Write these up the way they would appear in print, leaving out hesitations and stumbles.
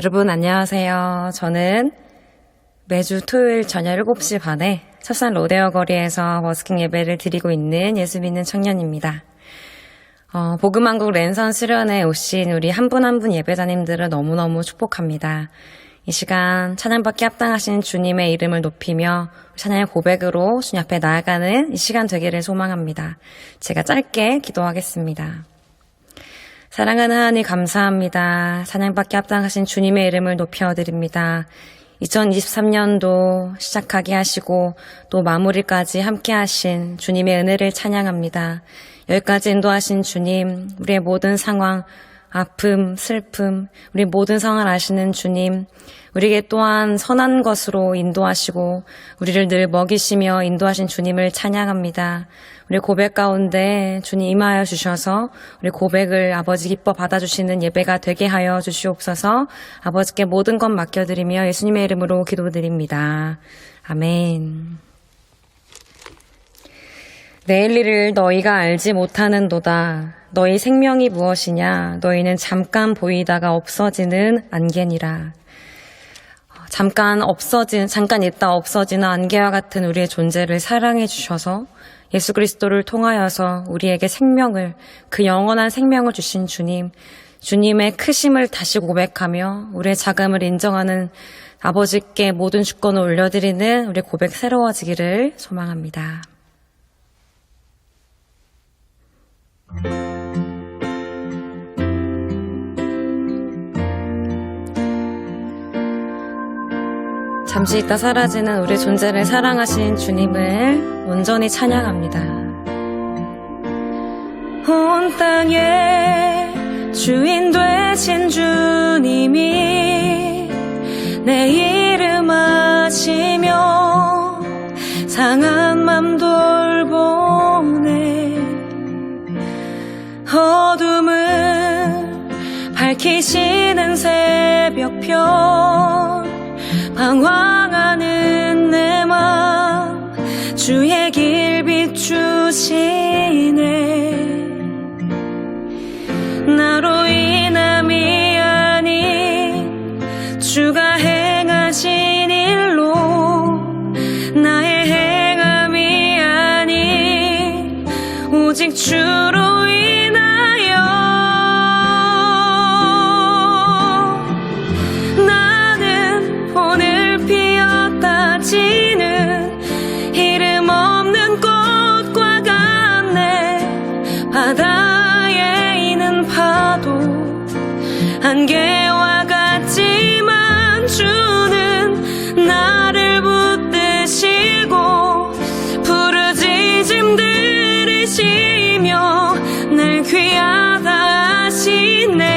여러분 안녕하세요. 저는 매주 토요일 저녁 7시 반에 찹산 로데오 거리에서 버스킹 예배를 드리고 있는 예수 믿는 청년입니다. 복음왕국 랜선 수련회 오신 우리 한 분 한 분 예배자님들은 너무너무 축복합니다. 이 시간 찬양받기 합당하신 주님의 이름을 높이며 찬양의 고백으로 주님 앞에 나아가는 이 시간 되기를 소망합니다. 제가 짧게 기도하겠습니다. 사랑하는 하나님 감사합니다. 찬양받기 합당하신 주님의 이름을 높여드립니다. 2023년도 시작하게 하시고 또 마무리까지 함께 하신 주님의 은혜를 찬양합니다. 여기까지 인도하신 주님, 우리의 모든 상황, 아픔, 슬픔, 우리 모든 상황을 아시는 주님, 우리에게 또한 선한 것으로 인도하시고 우리를 늘 먹이시며 인도하신 주님을 찬양합니다. 우리 고백 가운데 주님 임하여 주셔서 우리 고백을 아버지 기뻐 받아주시는 예배가 되게 하여 주시옵소서. 아버지께 모든 것 맡겨드리며 예수님의 이름으로 기도드립니다. 아멘. 내일 일을 너희가 알지 못하는도다. 너희 생명이 무엇이냐? 너희는 잠깐 보이다가 없어지는 안개니라. 잠깐 있다 없어지는 안개와 같은 우리의 존재를 사랑해 주셔서 예수 그리스도를 통하여서 우리에게 생명을, 그 영원한 생명을 주신 주님, 주님의 크심을 다시 고백하며 우리의 자감을 인정하는 아버지께 모든 주권을 올려드리는 우리의 고백 새로워지기를 소망합니다. 잠시 있다 사라지는 우리 존재를 사랑하신 주님을 온전히 찬양합니다. 온 땅의 주인 되신 주님이 내 이름 아시며 상한 맘 돌보네. 어둠을 밝히시는 새벽별 방황하는 내 맘 주의 길 비추시네. 나로 인함이 아닌 주가 행하신 일로 나의 행함이 아닌 오직 주로 인하여 지는 이름 없는 꽃과 같네. 바다에 있는 파도 안개와 같지만 주는 나를 붙드시고 부르짖음 들으시며 날 귀하다 하시네.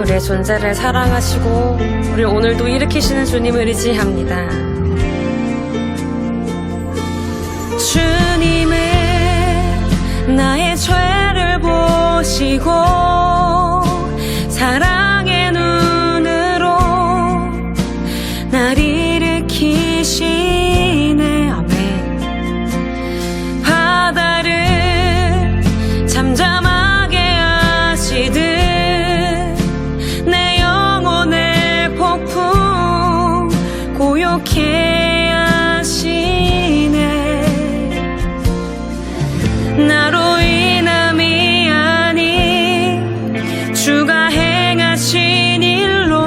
우리의 존재를 사랑하시고 우리 오늘도 일으키시는 주님을 의지합니다. 주님은 나의 죄를 보시고 사랑의 눈으로 날 일으키시네. 아멘. 바다를 잠잠하게 하시듯 고요케 하시네. 나로 인함이 아닌 주가 행하신 일로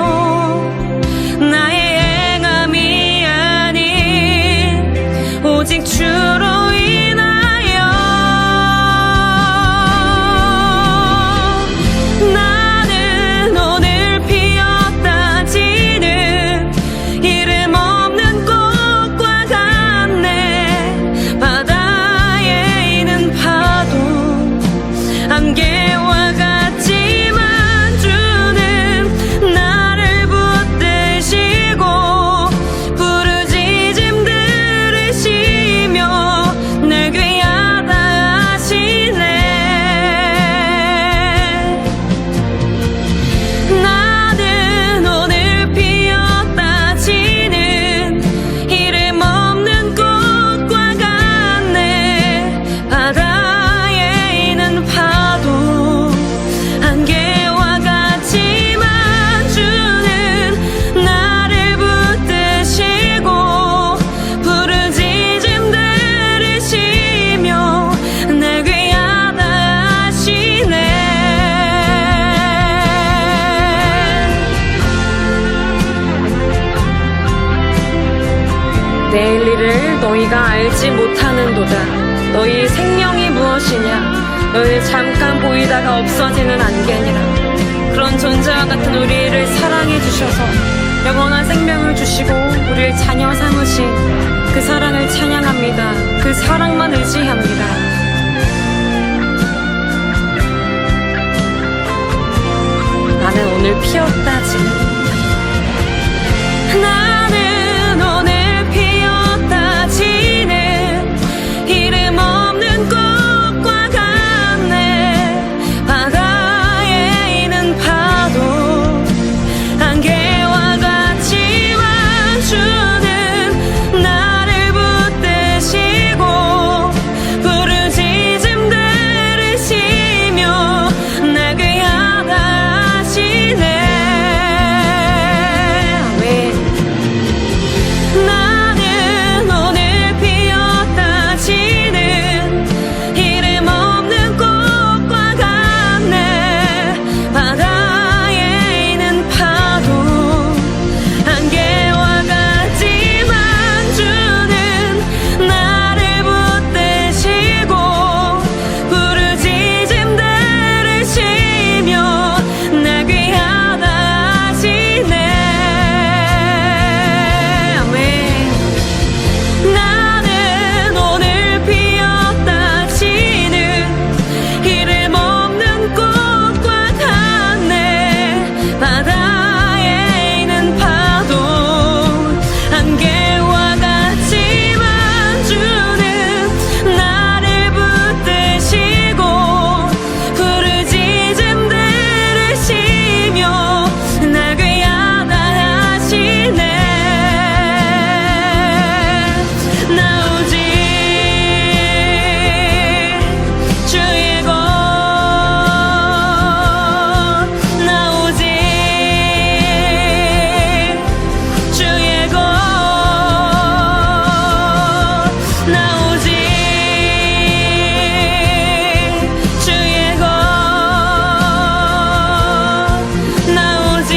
나의 행함이 아닌 오직 주로 인하여 나는 오늘 피었다 지는 이름 없는 꽃 너희가 알지 못하는도다. 너희 생명이 무엇이냐? 너희 잠깐 보이다가 없어지는 안개니라. 그런 존재와 같은 우리를 사랑해 주셔서 영원한 생명을 주시고 우리를 자녀 삼으신 그 사랑을 찬양합니다. 그 사랑만 의지합니다. 나는 오늘 피었다 지는 나는 오늘 피었다 지는 이름 없는 꽃과 같네. 바다에 있는 파도 안개와 같이 와주는 나를 붙드시고 부르짖음 들으시며 날 귀하다 하시네. 나는 오늘 피었다 지는 이름 없는 꽃과 같네. 바다에 있는 파도 안개와 같이 만주는 나를 붙드시고 부르짖음 들으시며 날 귀하다 하시네. 나는 오늘 피었다 지는 이름 없는 꽃과 같네. 바다에 있는 파도 안개와 같이 만주는 나를 붙드시고 부르짖음 들으시며 날 귀하다 하시네. 나 오직 주의 것, 나 오직 주의 것, 나 오직 주의 것, 나 오직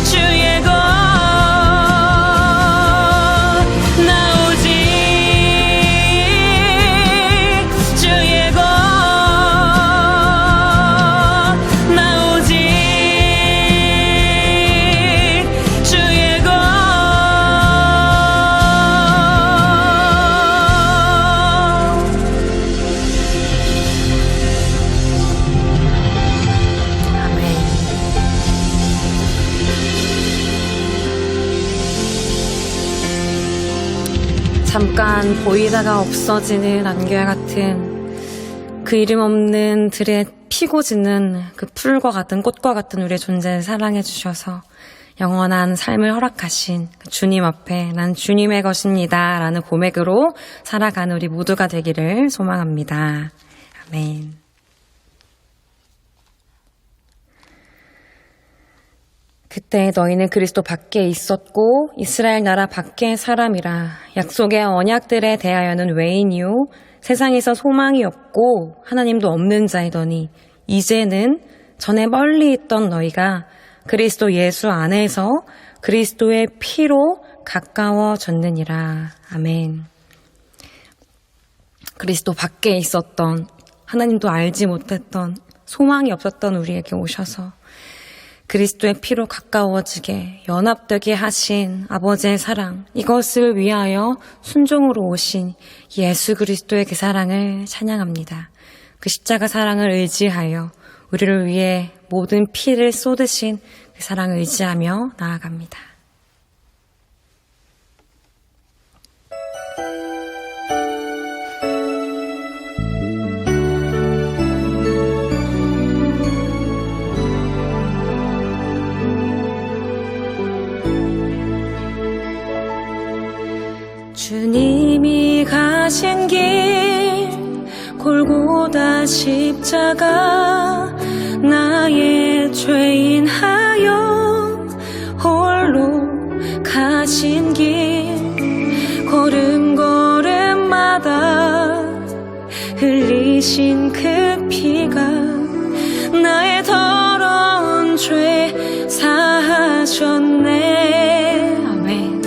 주의 것, 나 오직 주의 것, 나 오직 주의 것. 아멘. 잠깐 보이다가 없어지는 안개와 같은 그 이름 없는 들에 피고 지는 그 풀과 같은 꽃과 같은 우리의 존재를 사랑해 주셔서 영원한 삶을 허락하신 그 주님 앞에 난 주님의 것입니다 라는 고백으로 살아가는 우리 모두가 되기를 소망합니다. 아멘. 그때 너희는 그리스도 밖에 있었고 이스라엘 나라 밖의 사람이라. 약속의 언약들에 대하여는 외인이요 세상에서 소망이 없고 하나님도 없는 자이더니 이제는 전에 멀리 있던 너희가 그리스도 예수 안에서 그리스도의 피로 가까워졌느니라. 아멘. 그리스도 밖에 있었던 하나님도 알지 못했던 소망이 없었던 우리에게 오셔서 그리스도의 피로 가까워지게 연합되게 하신 아버지의 사랑, 이것을 위하여 순종으로 오신 예수 그리스도의 그 사랑을 찬양합니다. 그 십자가 사랑을 의지하여 우리를 위해 모든 피를 쏟으신 그 사랑을 의지하며 나아갑니다. 주님이 가신 길 골고다 십자가 나의 죄인하여 홀로 가신 길 걸음걸음마다 흘리신 그 피가 나의 더러운 죄 사하셨네. 아멘.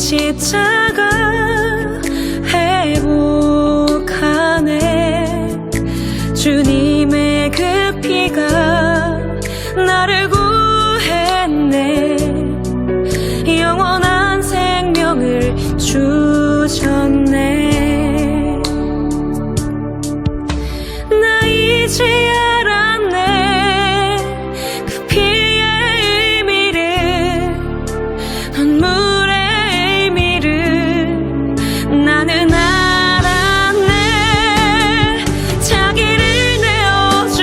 십자가 회복하네. 주님의 그 피가 나를 구했네. 영원한 생명을 주셨네. 나 이제 알았네. 그 피의 의미를, 눈물의 의미를 나는 알았네. 자기를 내어줘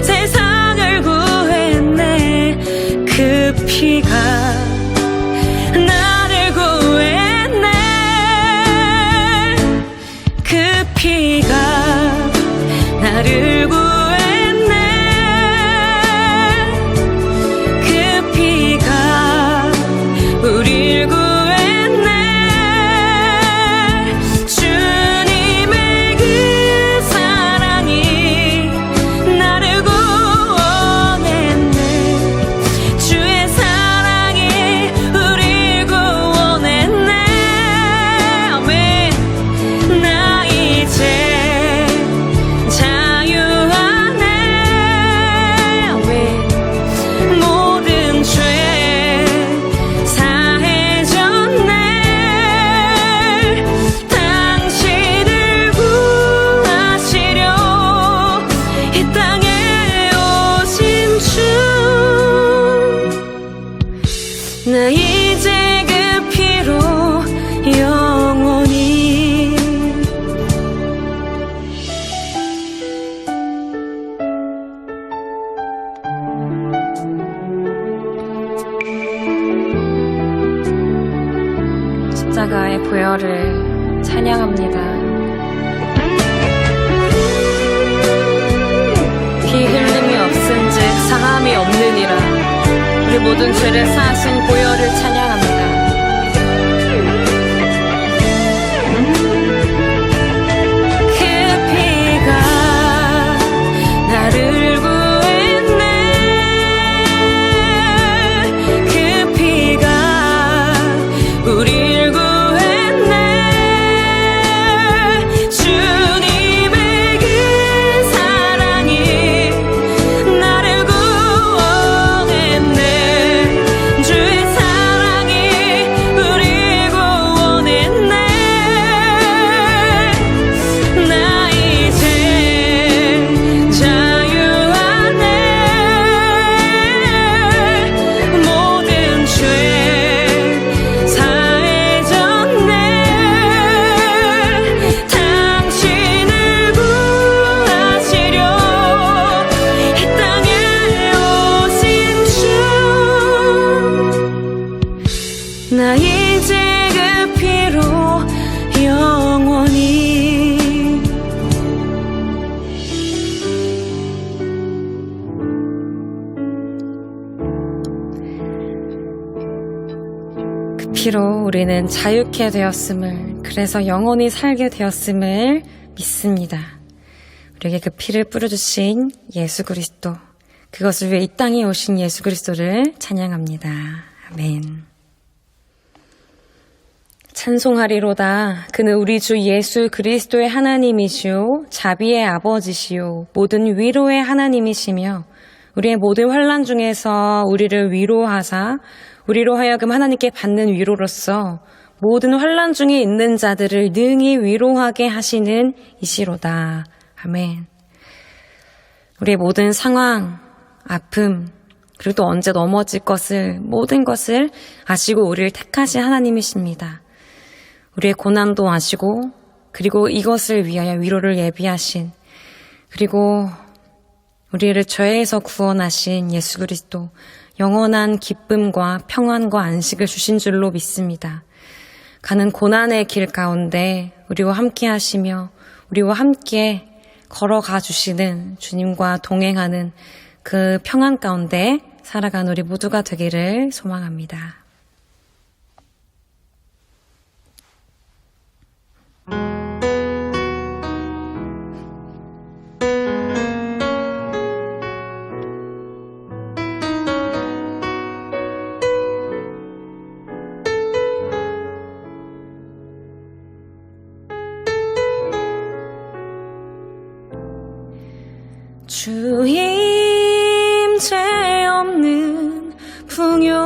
세상을 구했네. 그 피가 나를 구했네. 그 피가 나를 구했네. 그 피가 우릴 구했네. 주님의 그 사랑이 나를 구원했네. 주의 사랑이 우릴 구원했네. 아멘. 나 이제 자유하네. 아멘. 모든 죄 사해졌네. 당신을 구하시려 이 땅에 오신 주. 나 이제 그 피로 영원히 십자가의 보혈을 찬양합니다. 피 흘림이 없은즉 사함이 없느니라. 우리 모든 죄를 사하신 보혈을 찬양합니다. 그 피가 나를 구했네. 그 피가 우릴 구했네. 주님의 그 사랑이 나를 구원했네. 주의 사랑이 우릴 구원했네. 나 이제 자유하네. 모든 죄 사해졌네. 당신을 구하시려 이 땅에 오신 주. 나 이제 그 피로 영원히 그 피로 우리는 자유케 되었음을, 그래서 영원히 살게 되었음을 믿습니다. 우리에게 그 피를 뿌려주신 예수 그리스도, 그것을 위해 이 땅에 오신 예수 그리스도를 찬양합니다. 아멘. 찬송하리로다. 그는 우리 주 예수 그리스도의 하나님이시오, 자비의 아버지시오, 모든 위로의 하나님이시며 우리의 모든 환난 중에서 우리를 위로하사 우리로 하여금 하나님께 받는 위로로서 모든 환난 중에 있는 자들을 능히 위로하게 하시는 이시로다. 아멘. 우리의 모든 상황, 아픔, 그리고 또 언제 넘어질 것을, 모든 것을 아시고 우리를 택하신 하나님이십니다. 우리의 고난도 아시고, 그리고 이것을 위하여 위로를 예비하신, 그리고 우리를 죄에서 구원하신 예수 그리스도, 영원한 기쁨과 평안과 안식을 주신 줄로 믿습니다. 가는 고난의 길 가운데 우리와 함께 하시며 우리와 함께 걸어가 주시는 주님과 동행하는 그 평안 가운데 살아가는 우리 모두가 되기를 소망합니다. 주 임재 없는 풍요로움보다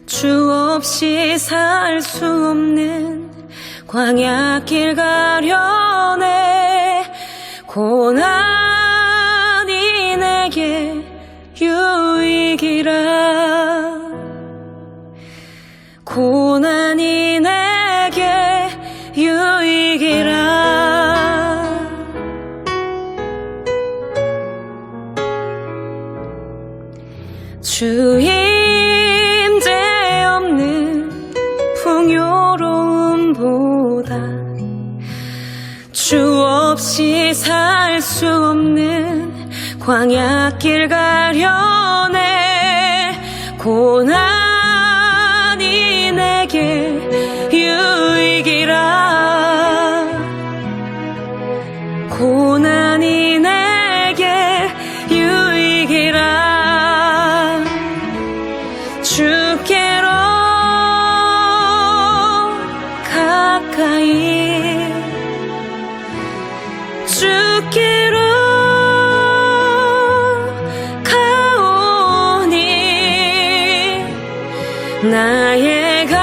주 없이 살 수 없는 광야길 가려네. 고난이 내게 유익이라. 고난이 내게 유익이라. 주 임재 없는 풍요로움보다 주 없이 살 수 없는 광야길 가려네. 고난이 내게 유익이라. 고난이 내게 유익이라. 주께로 가까이 주께로 가오니 나의 갈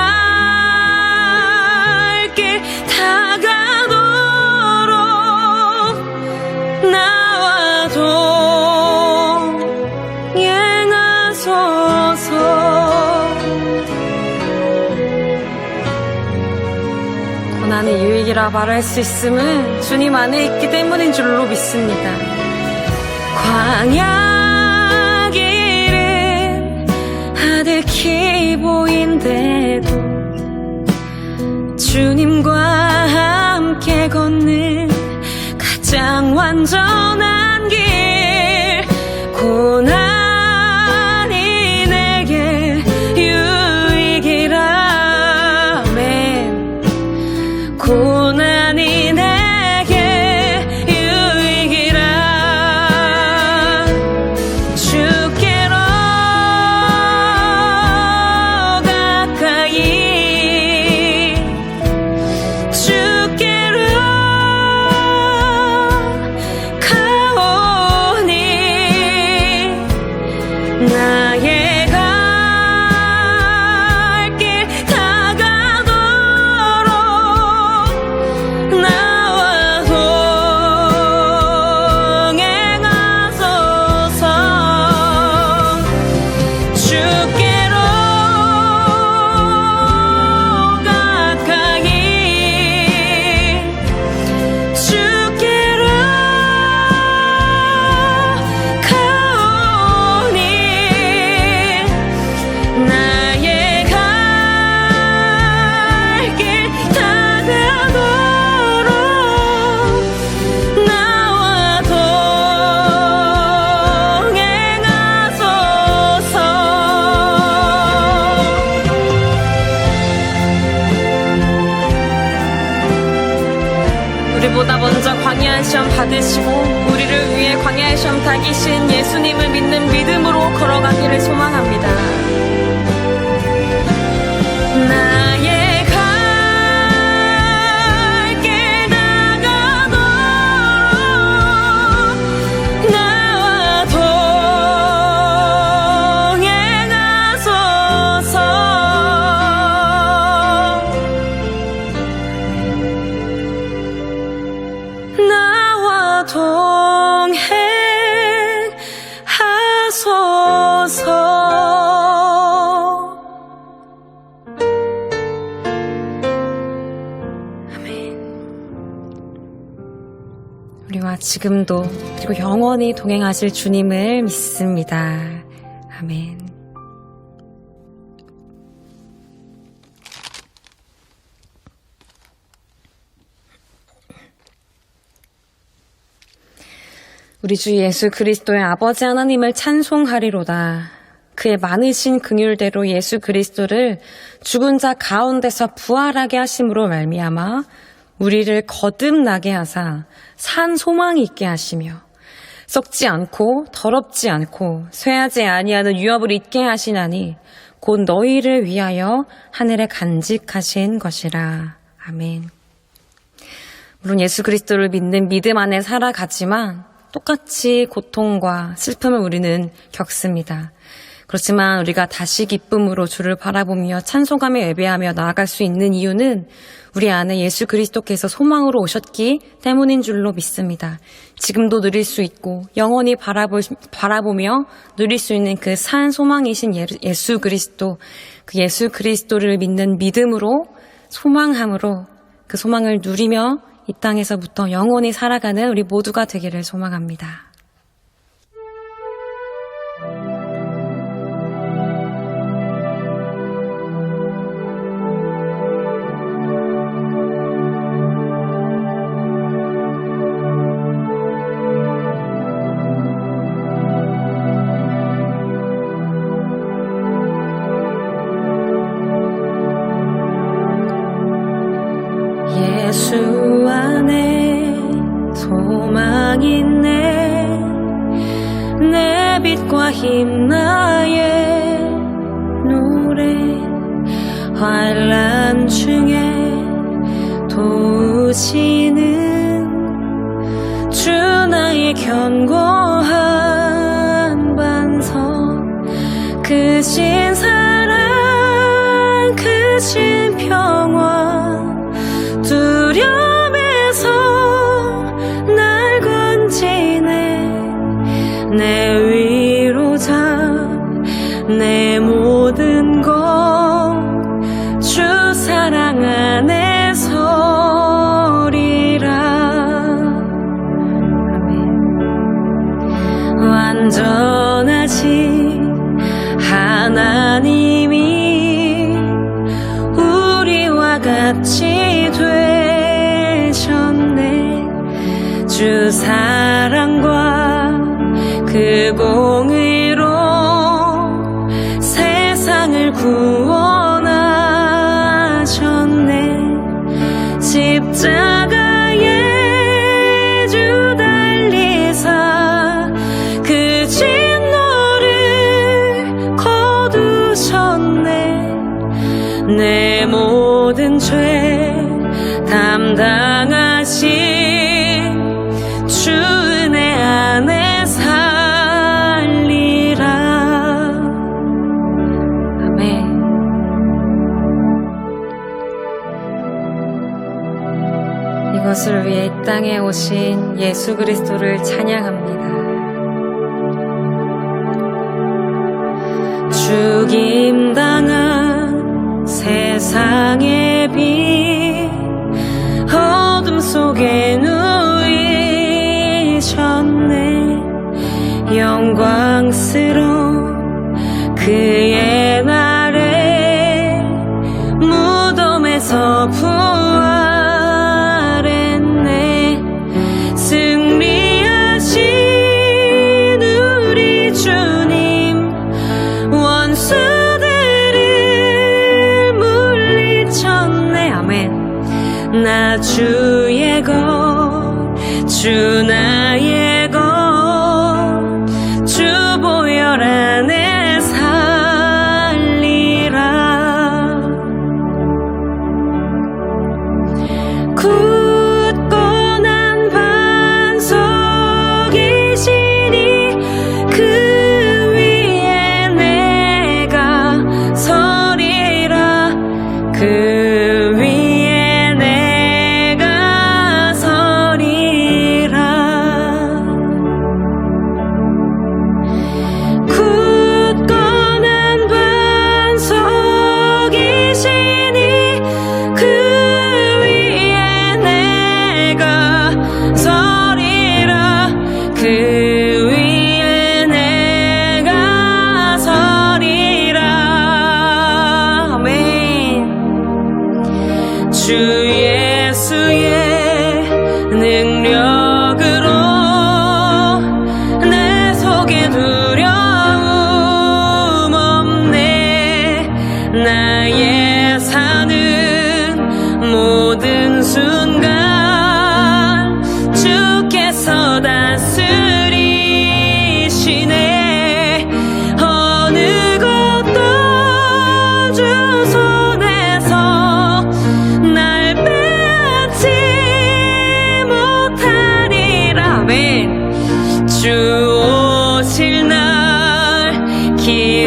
길 다가도록 나와도 행하소서. 고난이 유익이라 말할 수 있음은 주님 안에 있기 때문인 줄로 믿습니다. 광야 길은 하늘키 보인대도 주님과 함께 걷는 가장 완전한 길. 고난이 내게 유익이라. 아멘. 고난이 내게 유익이라. 주께로 가까이 주께로 가오니 나의 갈 길 다가도록 나와도 행하소서. 주께로 가까이 주께로 가오니 나의 갈 길 다가도록 나와도 행하소서. 우리보다 먼저 광야의 시험 받으시고 우리를 위해 광야의 시험 당기신 예수님을 믿는 믿음으로 걸어가기를 소망합니다. 나의 갈 길 다가도록 나와도 행하소서. 나와 동행하소서. 아멘. 우리와 지금도 그리고 영원히 동행하실 주님을 믿습니다. 아멘. 우리 주 예수 그리스도의 아버지 하나님을 찬송하리로다. 그의 많으신 긍휼대로 예수 그리스도를 죽은 자 가운데서 부활하게 하심으로 말미암아 우리를 거듭나게 하사 산 소망이 있게 하시며 썩지 않고 더럽지 않고 쇠하지 아니하는 유업을 있게 하시나니 곧 너희를 위하여 하늘에 간직하신 것이라. 아멘. 물론 예수 그리스도를 믿는 믿음 안에 살아가지만 똑같이 고통과 슬픔을 우리는 겪습니다. 그렇지만 우리가 다시 기쁨으로 주를 바라보며 찬송하며 예배하며 나아갈 수 있는 이유는 우리 안에 예수 그리스도께서 소망으로 오셨기 때문인 줄로 믿습니다. 지금도 누릴 수 있고 영원히 바라보며 누릴 수 있는 그 산 소망이신 예수 그리스도, 그 예수 그리스도를 믿는 믿음으로 소망함으로 그 소망을 누리며 이 땅에서부터 영원히 살아가는 우리 모두가 되기를 소망합니다. 예수 안에 소망 있네. 내 빛과 힘 나의 노래. 환난 중에 도우시는 주 나의 견고한 반석. 크신 사랑 크신 평화 두려움에서 날 건지네. 내 위로자 내 모든 것 주 사랑 안에 서리라. 완전하신 하나님이 우리와 같이 되셨네. 주 사랑과 그 공의로 세상을 구원하셨네. 십자가에 주 달리사 그 진노를 거두셨네. 내 모든 죄 담당하신 주 은혜 안에 살리라. 아멘. 이것을 위해 이 땅에 오신 예수 그리스도를 찬양합니다. 죽임당한 세상의 빛 어둠 속에 누이셨네. 영광스러운 그의 날에 무덤에서 부활했네. 승리하신 우리 주님 원수들을 물리쳤네. 아멘. 나 주의 것, 주 나의 것, 주 보혈 안에 살리라. 굳고 난 반석이시니 그 위에 내가 서리라. 그 위에 내가 서리라.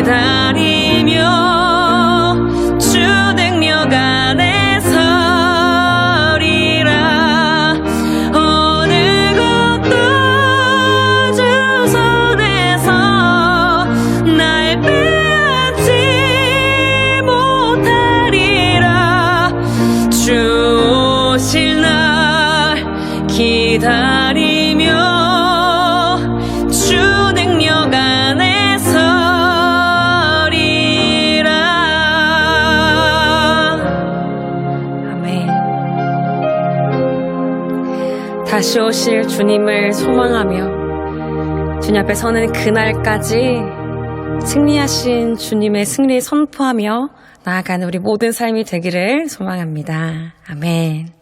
기다리며 주택역 안에 서리라. 어느 것도 주 손에서 날 빼앗지 못하리라. 주 오실 날 기다리며 주택역 안에 서리라. 아멘. 다시 오실 주님을 소망하며 주님 앞에 서는 그날까지 승리하신 주님의 승리 선포하며 나아가는 우리 모든 삶이 되기를 소망합니다. 아멘.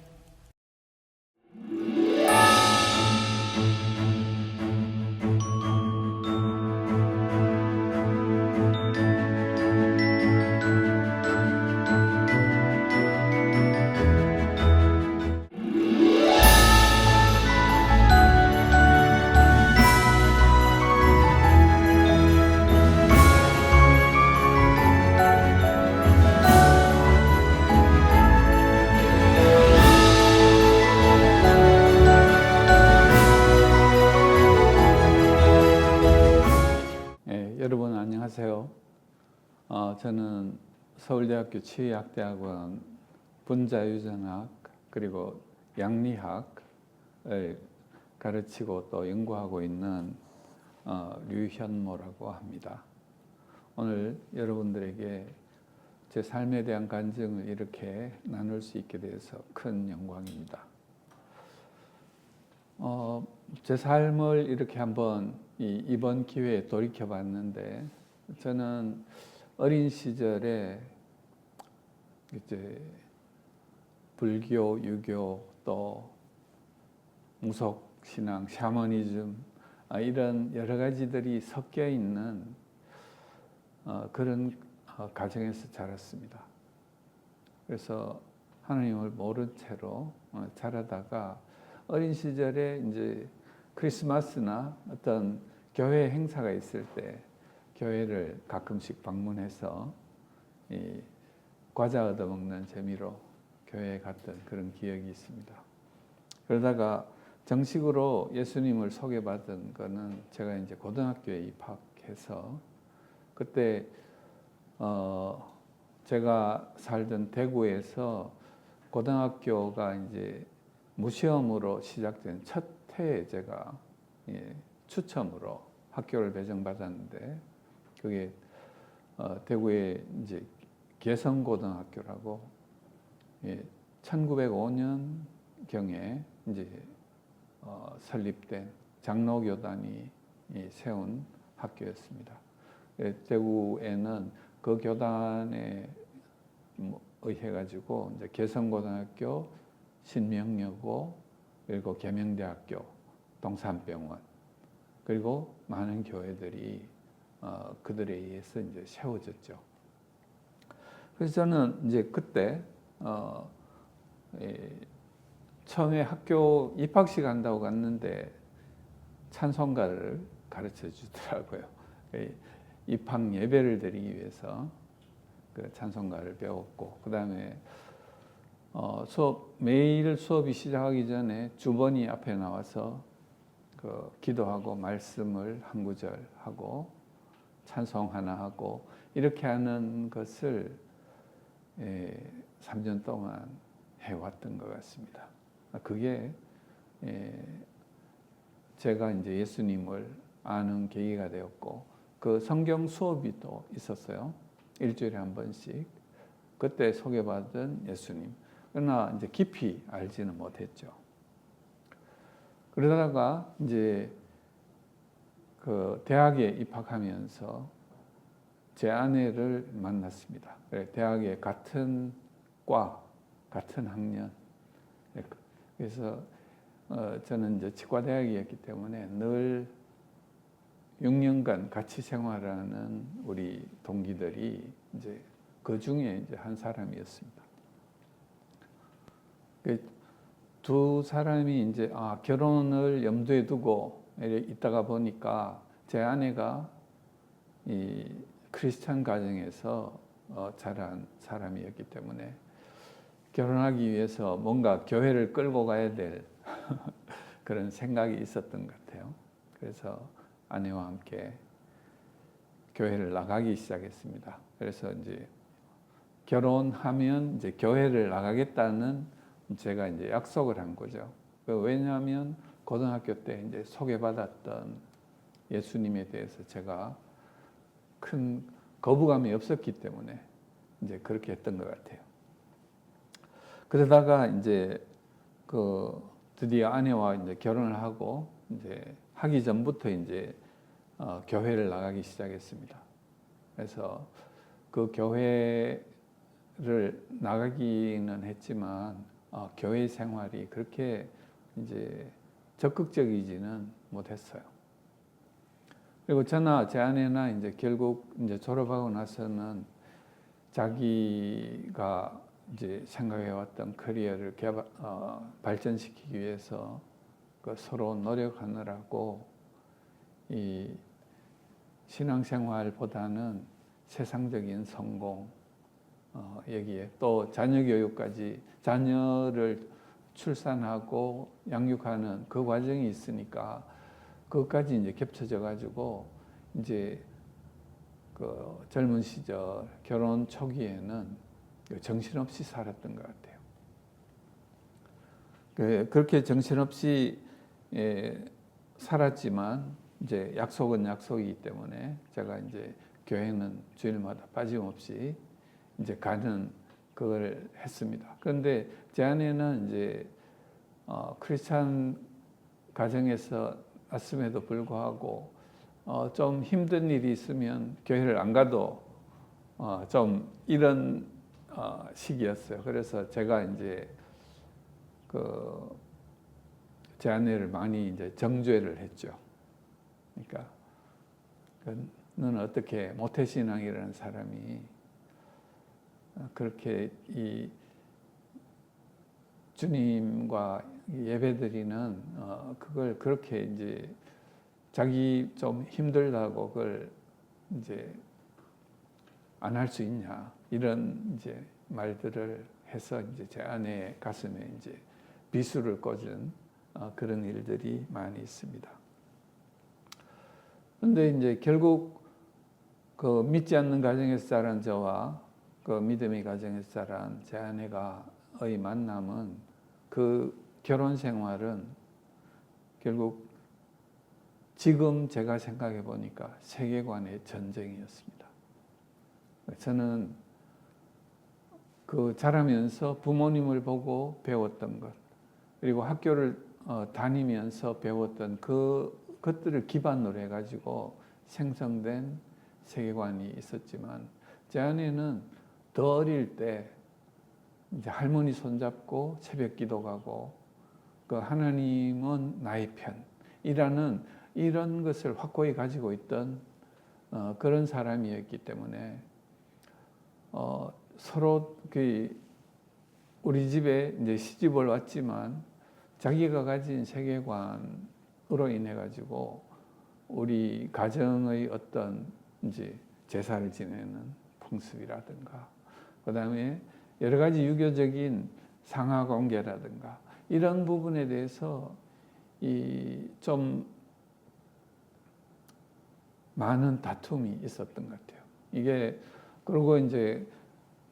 여러분 안녕하세요. 저는 서울대학교 치의학대학원 분자유전학 그리고 양리학을 가르치고 또 연구하고 있는 류현모라고 합니다. 오늘 여러분들에게 제 삶에 대한 간증을 이렇게 나눌 수 있게 돼서 큰 영광입니다. 제 삶을 이렇게 한번 이번 기회에 돌이켜 봤는데, 저는 어린 시절에 이제 불교, 유교, 또 무속신앙, 샤머니즘 이런 여러 가지들이 섞여 있는 그런 가정에서 자랐습니다. 그래서 하나님을 모른 채로 자라다가 어린 시절에 이제 크리스마스나 어떤 교회 행사가 있을 때 교회를 가끔씩 방문해서 이 과자 얻어먹는 재미로 교회에 갔던 그런 기억이 있습니다. 그러다가 정식으로 예수님을 소개받은 거는 제가 이제 고등학교에 입학해서, 그때 제가 살던 대구에서 고등학교가 이제 무시험으로 시작된 첫 해에 제가 추첨으로 학교를 배정받았는데, 그게 대구의 이제 개성고등학교라고 1905년 경에 이제 설립된 장로교단이 세운 학교였습니다. 대구에는 그 교단에 의해 가지고 이제 개성고등학교, 신명여고, 그리고 계명대학교, 동산병원, 그리고 많은 교회들이 그들에 의해서 이제 세워졌죠. 그래서 저는 이제 그때 처음에 학교 입학식 한다고 갔는데 찬송가를 가르쳐 주더라고요. 입학 예배를 드리기 위해서 그 찬송가를 배웠고, 그 다음에 매일 수업이 시작하기 전에 주번이 앞에 나와서 그 기도하고 말씀을 한 구절 하고 찬송 하나 하고 이렇게 하는 것을 3년 동안 해왔던 것 같습니다. 그게 제가 이제 예수님을 아는 계기가 되었고, 그 성경 수업이 또 있었어요. 일주일에 한 번씩. 그때 소개받은 예수님. 그러나 이제 깊이 알지는 못했죠. 그러다가 이제 그 대학에 입학하면서 제 아내를 만났습니다. 대학에 같은 과, 같은 학년. 그래서 저는 이제 치과대학이었기 때문에 늘 6년간 같이 생활하는 우리 동기들이 이제 그 중에 이제 한 사람이었습니다. 두 사람이 이제 결혼을 염두에 두고 있다가 보니까 제 아내가 크리스찬 가정에서 자란 사람이었기 때문에 결혼하기 위해서 뭔가 교회를 끌고 가야 될 그런 생각이 있었던 것 같아요. 그래서 아내와 함께 교회를 나가기 시작했습니다. 그래서 이제 결혼하면 이제 교회를 나가겠다는 제가 이제 약속을 한 거죠. 왜냐하면 고등학교 때 이제 소개받았던 예수님에 대해서 제가 큰 거부감이 없었기 때문에 이제 그렇게 했던 것 같아요. 그러다가 이제 드디어 아내와 이제 결혼을 하고 이제 하기 전부터 이제 교회를 나가기 시작했습니다. 그래서 그 교회를 나가기는 했지만 교회 생활이 그렇게 이제 적극적이지는 못했어요. 그리고 저나 제 아내나 이제 결국 이제 졸업하고 나서는 자기가 이제 생각해왔던 커리어를 발전시키기 위해서 서로 노력하느라고 이 신앙생활보다는 세상적인 성공, 여기에 또 자녀 교육까지 자녀를 출산하고 양육하는 그 과정이 있으니까 그것까지 이제 겹쳐져 가지고 이제 그 젊은 시절 결혼 초기에는 정신없이 살았던 것 같아요. 그렇게 정신없이 살았지만 이제 약속은 약속이기 때문에 제가 이제 교회는 주일마다 빠짐없이 이제 가는 그걸 했습니다. 그런데 제 아내는 이제 크리스찬 가정에서 왔음에도 불구하고 좀 힘든 일이 있으면 교회를 안 가도 좀 이런 시기였어요. 그래서 제가 이제 제 아내를 많이 이제 정죄를 했죠. 그러니까 너는 어떻게 모태신앙이라는 사람이 그렇게 이 주님과 예배드리는 그걸 그렇게 이제 자기 좀 힘들다고 그걸 이제 안 할 수 있냐 이런 이제 말들을 해서 이제 제 아내의 가슴에 이제 비수를 꽂은 그런 일들이 많이 있습니다. 그런데 이제 결국 그 믿지 않는 가정에서 자란 저와 그 믿음의 가정에서 자란 제 아내가의 만남은 그 결혼 생활은 결국 지금 제가 생각해 보니까 세계관의 전쟁이었습니다. 저는 그 자라면서 부모님을 보고 배웠던 것, 그리고 학교를 다니면서 배웠던 그것들을 기반으로 해가지고 생성된 세계관이 있었지만 제 아내는 더 어릴 때 이제 할머니 손잡고 새벽 기도 가고 그 하나님은 나의 편이라는 이런 것을 확고히 가지고 있던 그런 사람이었기 때문에 서로 우리 집에 이제 시집을 왔지만 자기가 가진 세계관으로 인해 가지고 우리 가정의 어떤 이제 제사를 지내는 풍습이라든가 그다음에 여러 가지 유교적인 상하 관계라든가 이런 부분에 대해서 좀 많은 다툼이 있었던 것 같아요. 이게 그리고 이제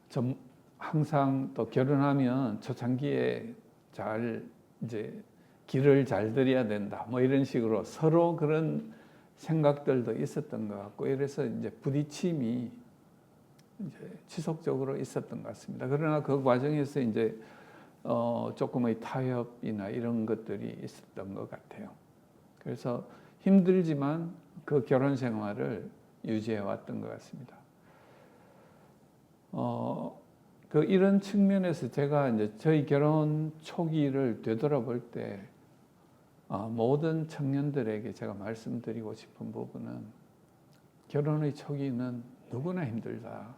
좀 항상 또 결혼하면 초창기에 잘 이제 길을 잘 들여야 된다. 뭐 이런 식으로 서로 그런 생각들도 있었던 것 같고 이래서 이제 부딪힘이 이제 지속적으로 있었던 것 같습니다. 그러나 그 과정에서 이제 조금의 타협이나 이런 것들이 있었던 것 같아요. 그래서 힘들지만 그 결혼 생활을 유지해 왔던 것 같습니다. 이런 측면에서 제가 이제 저희 결혼 초기를 되돌아볼 때 모든 청년들에게 제가 말씀드리고 싶은 부분은 결혼의 초기는 누구나 힘들다.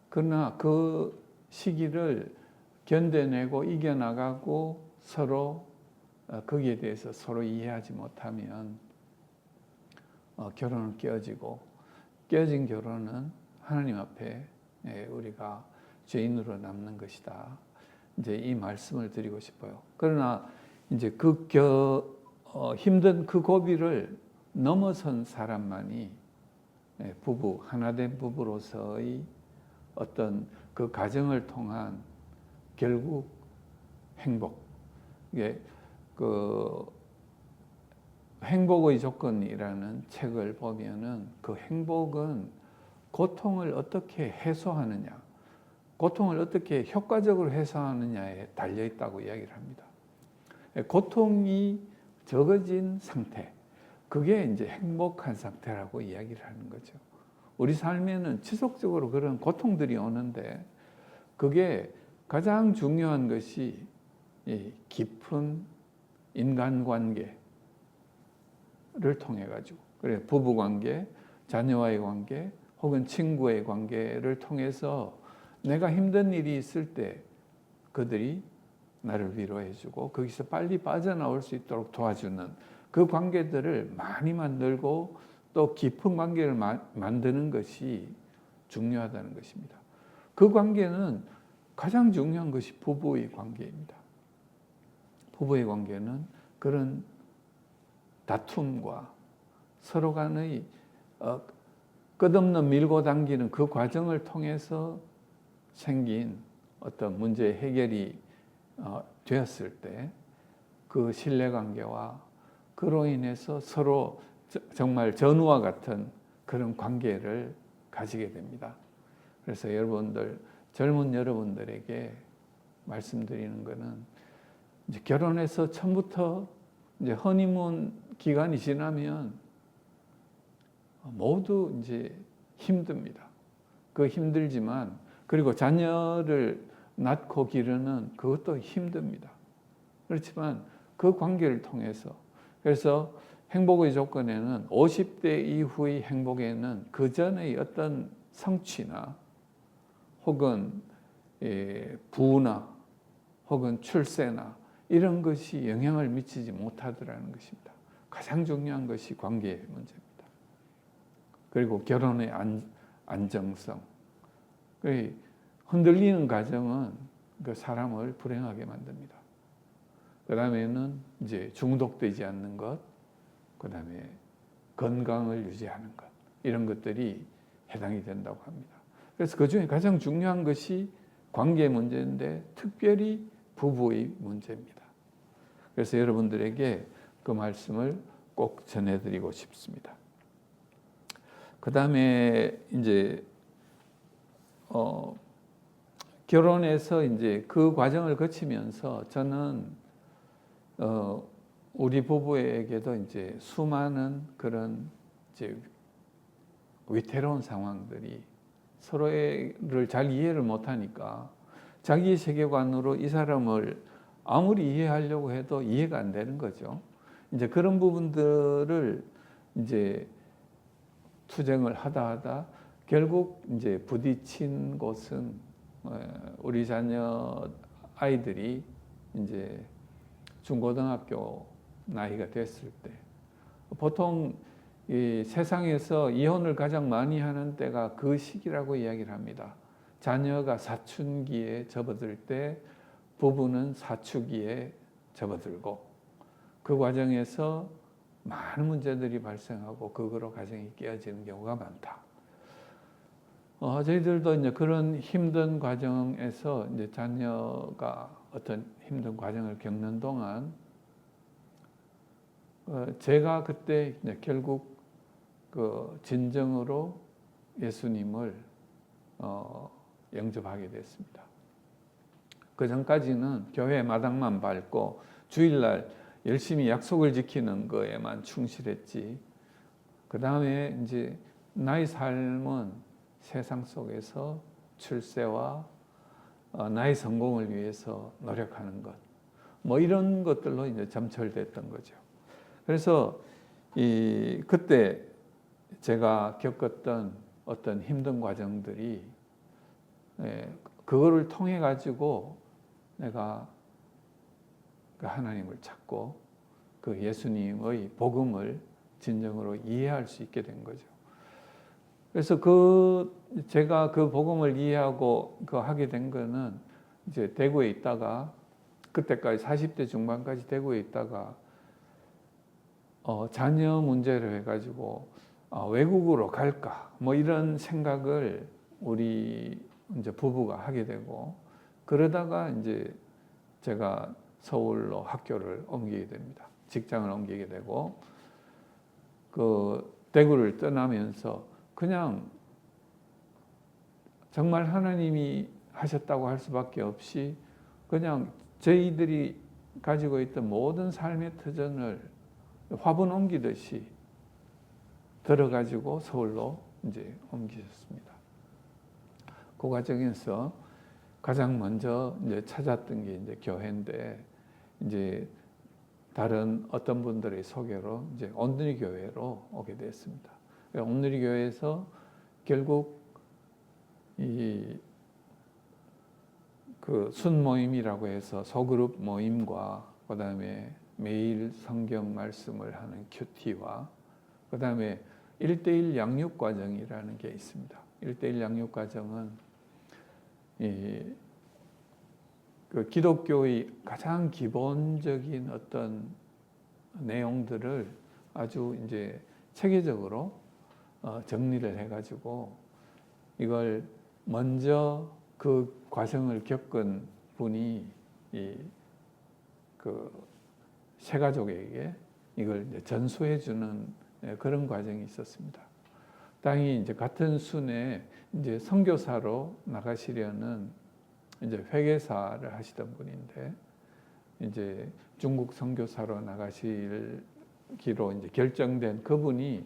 그러나 그 시기를 견뎌내고 이겨나가고 서로 거기에 대해서 서로 이해하지 못하면 결혼은 깨어지고 깨어진 결혼은 하나님 앞에 우리가 죄인으로 남는 것이다. 이제 이 말씀을 드리고 싶어요. 그러나 이제 힘든 그 고비를 넘어선 사람만이 부부, 하나된 부부로서의 어떤 그 가정을 통한 결국 행복, 이게 그 행복의 조건이라는 책을 보면은 그 행복은 고통을 어떻게 해소하느냐, 고통을 어떻게 효과적으로 해소하느냐에 달려 있다고 이야기를 합니다. 고통이 적어진 상태, 그게 이제 행복한 상태라고 이야기를 하는 거죠. 우리 삶에는 지속적으로 그런 고통들이 오는데 그게 가장 중요한 것이 이 깊은 인간관계를 통해 가지고, 그래 부부관계, 자녀와의 관계, 혹은 친구의 관계를 통해서 내가 힘든 일이 있을 때 그들이 나를 위로해주고 거기서 빨리 빠져나올 수 있도록 도와주는 그 관계들을 많이 만들고 또 깊은 관계를 만드는 것이 중요하다는 것입니다. 그 관계는 가장 중요한 것이 부부의 관계입니다. 부부의 관계는 그런 다툼과 서로 간의 끝없는 밀고 당기는 그 과정을 통해서 생긴 어떤 문제 해결이 되었을 때 그 신뢰관계와 그로 인해서 서로 정말 전우와 같은 그런 관계를 가지게 됩니다. 그래서 여러분들, 젊은 여러분들에게 말씀드리는 것은 이제 결혼해서 처음부터 이제 허니문 기간이 지나면 모두 이제 힘듭니다. 그 힘들지만, 그리고 자녀를 낳고 기르는 그것도 힘듭니다. 그렇지만 그 관계를 통해서, 그래서 행복의 조건에는 50대 이후의 행복에는 그 전의 어떤 성취나 혹은 부나 혹은 출세나 이런 것이 영향을 미치지 못하더라는 것입니다. 가장 중요한 것이 관계의 문제입니다. 그리고 결혼의 안정성. 흔들리는 가정은 그 사람을 불행하게 만듭니다. 그 다음에는 이제 중독되지 않는 것, 그 다음에 건강을 유지하는 것, 이런 것들이 해당이 된다고 합니다. 그래서 그 중에 가장 중요한 것이 관계 문제인데 특별히 부부의 문제입니다. 그래서 여러분들에게 그 말씀을 꼭 전해드리고 싶습니다. 그 다음에 이제 결혼해서 이제 그 과정을 거치면서 저는 우리 부부에게도 이제 수많은 그런 이제 위태로운 상황들이 서로를 잘 이해를 못하니까 자기 세계관으로 이 사람을 아무리 이해하려고 해도 이해가 안 되는 거죠. 이제 그런 부분들을 이제 투쟁을 하다 결국 이제 부딪힌 곳은 우리 자녀 아이들이 이제 중고등학교 나이가 됐을 때, 보통 이 세상에서 이혼을 가장 많이 하는 때가 그 시기라고 이야기를 합니다. 자녀가 사춘기에 접어들 때 부부는 사춘기에 접어들고 그 과정에서 많은 문제들이 발생하고 그거로 가정이 깨어지는 경우가 많다. 저희들도 이제 그런 힘든 과정에서 이제 자녀가 어떤 힘든 과정을 겪는 동안 제가 그때 이제 결국 그 진정으로 예수님을 영접하게 됐습니다. 그 전까지는 교회 마당만 밟고 주일날 열심히 약속을 지키는 거에만 충실했지. 그 다음에 이제 나의 삶은 세상 속에서 출세와 나의 성공을 위해서 노력하는 것, 뭐 이런 것들로 이제 점철됐던 거죠. 그래서 그때 제가 겪었던 어떤 힘든 과정들이 그거를 통해 가지고 내가 그 하나님을 찾고 그 예수님의 복음을 진정으로 이해할 수 있게 된 거죠. 그래서 제가 그 복음을 이해하고 하게 된 거는 이제 대구에 있다가 그때까지 40대 중반까지 대구에 있다가 자녀 문제를 해가지고 외국으로 갈까 뭐 이런 생각을 우리 이제 부부가 하게 되고 그러다가 이제 제가 서울로 학교를 옮기게 됩니다. 직장을 옮기게 되고 그 대구를 떠나면서 그냥 정말 하나님이 하셨다고 할 수밖에 없이 그냥 저희들이 가지고 있던 모든 삶의 터전을 화분 옮기듯이 들어가지고 서울로 이제 옮기셨습니다. 그 과정에서 가장 먼저 이제 찾았던 게 이제 교회인데 이제 다른 어떤 분들의 소개로 이제 온누리 교회로 오게 됐습니다. 온누리 교회에서 결국 그 순모임이라고 해서 소그룹 모임과 그 다음에 매일 성경 말씀을 하는 큐티와 그 다음에 1:1 양육 과정이라는 게 있습니다. 1:1 양육 과정은 그 기독교의 가장 기본적인 어떤 내용들을 아주 이제 체계적으로 정리를 해가지고 이걸 먼저 그 과정을 겪은 분이 그 새가족에게 이걸 이제 전수해주는 그런 과정이 있었습니다. 당이 이제 같은 순에 이제 선교사로 나가시려는 이제 회계사를 하시던 분인데 이제 중국 선교사로 나가시기로 이제 결정된 그분이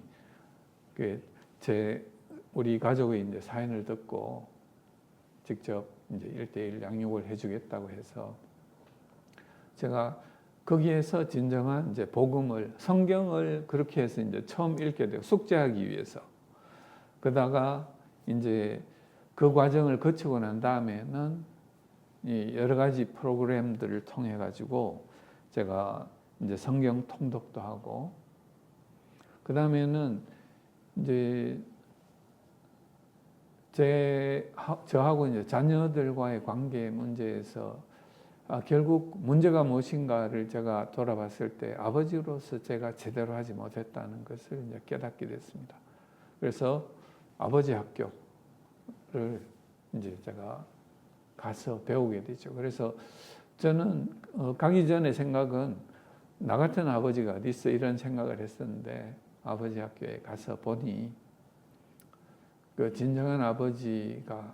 우리 가족의 이제 사연을 듣고 직접 이제 1:1 양육을 해주겠다고 해서 제가 거기에서 진정한 이제 복음을 성경을 그렇게 해서 이제 처음 읽게 되고 숙제하기 위해서 그러다가 이제 그 과정을 거치고 난 다음에는 여러 가지 프로그램들을 통해 가지고 제가 이제 성경 통독도 하고 그 다음에는 이제 저하고 이제 자녀들과의 관계 문제에서 결국 문제가 무엇인가를 제가 돌아봤을 때 아버지로서 제가 제대로 하지 못했다는 것을 이제 깨닫게 됐습니다. 그래서 아버지 학교를 이제 제가 가서 배우게 되죠. 그래서 저는 가기 전에 생각은 나 같은 아버지가 어디 있어 이런 생각을 했었는데 아버지 학교에 가서 보니 그 진정한 아버지가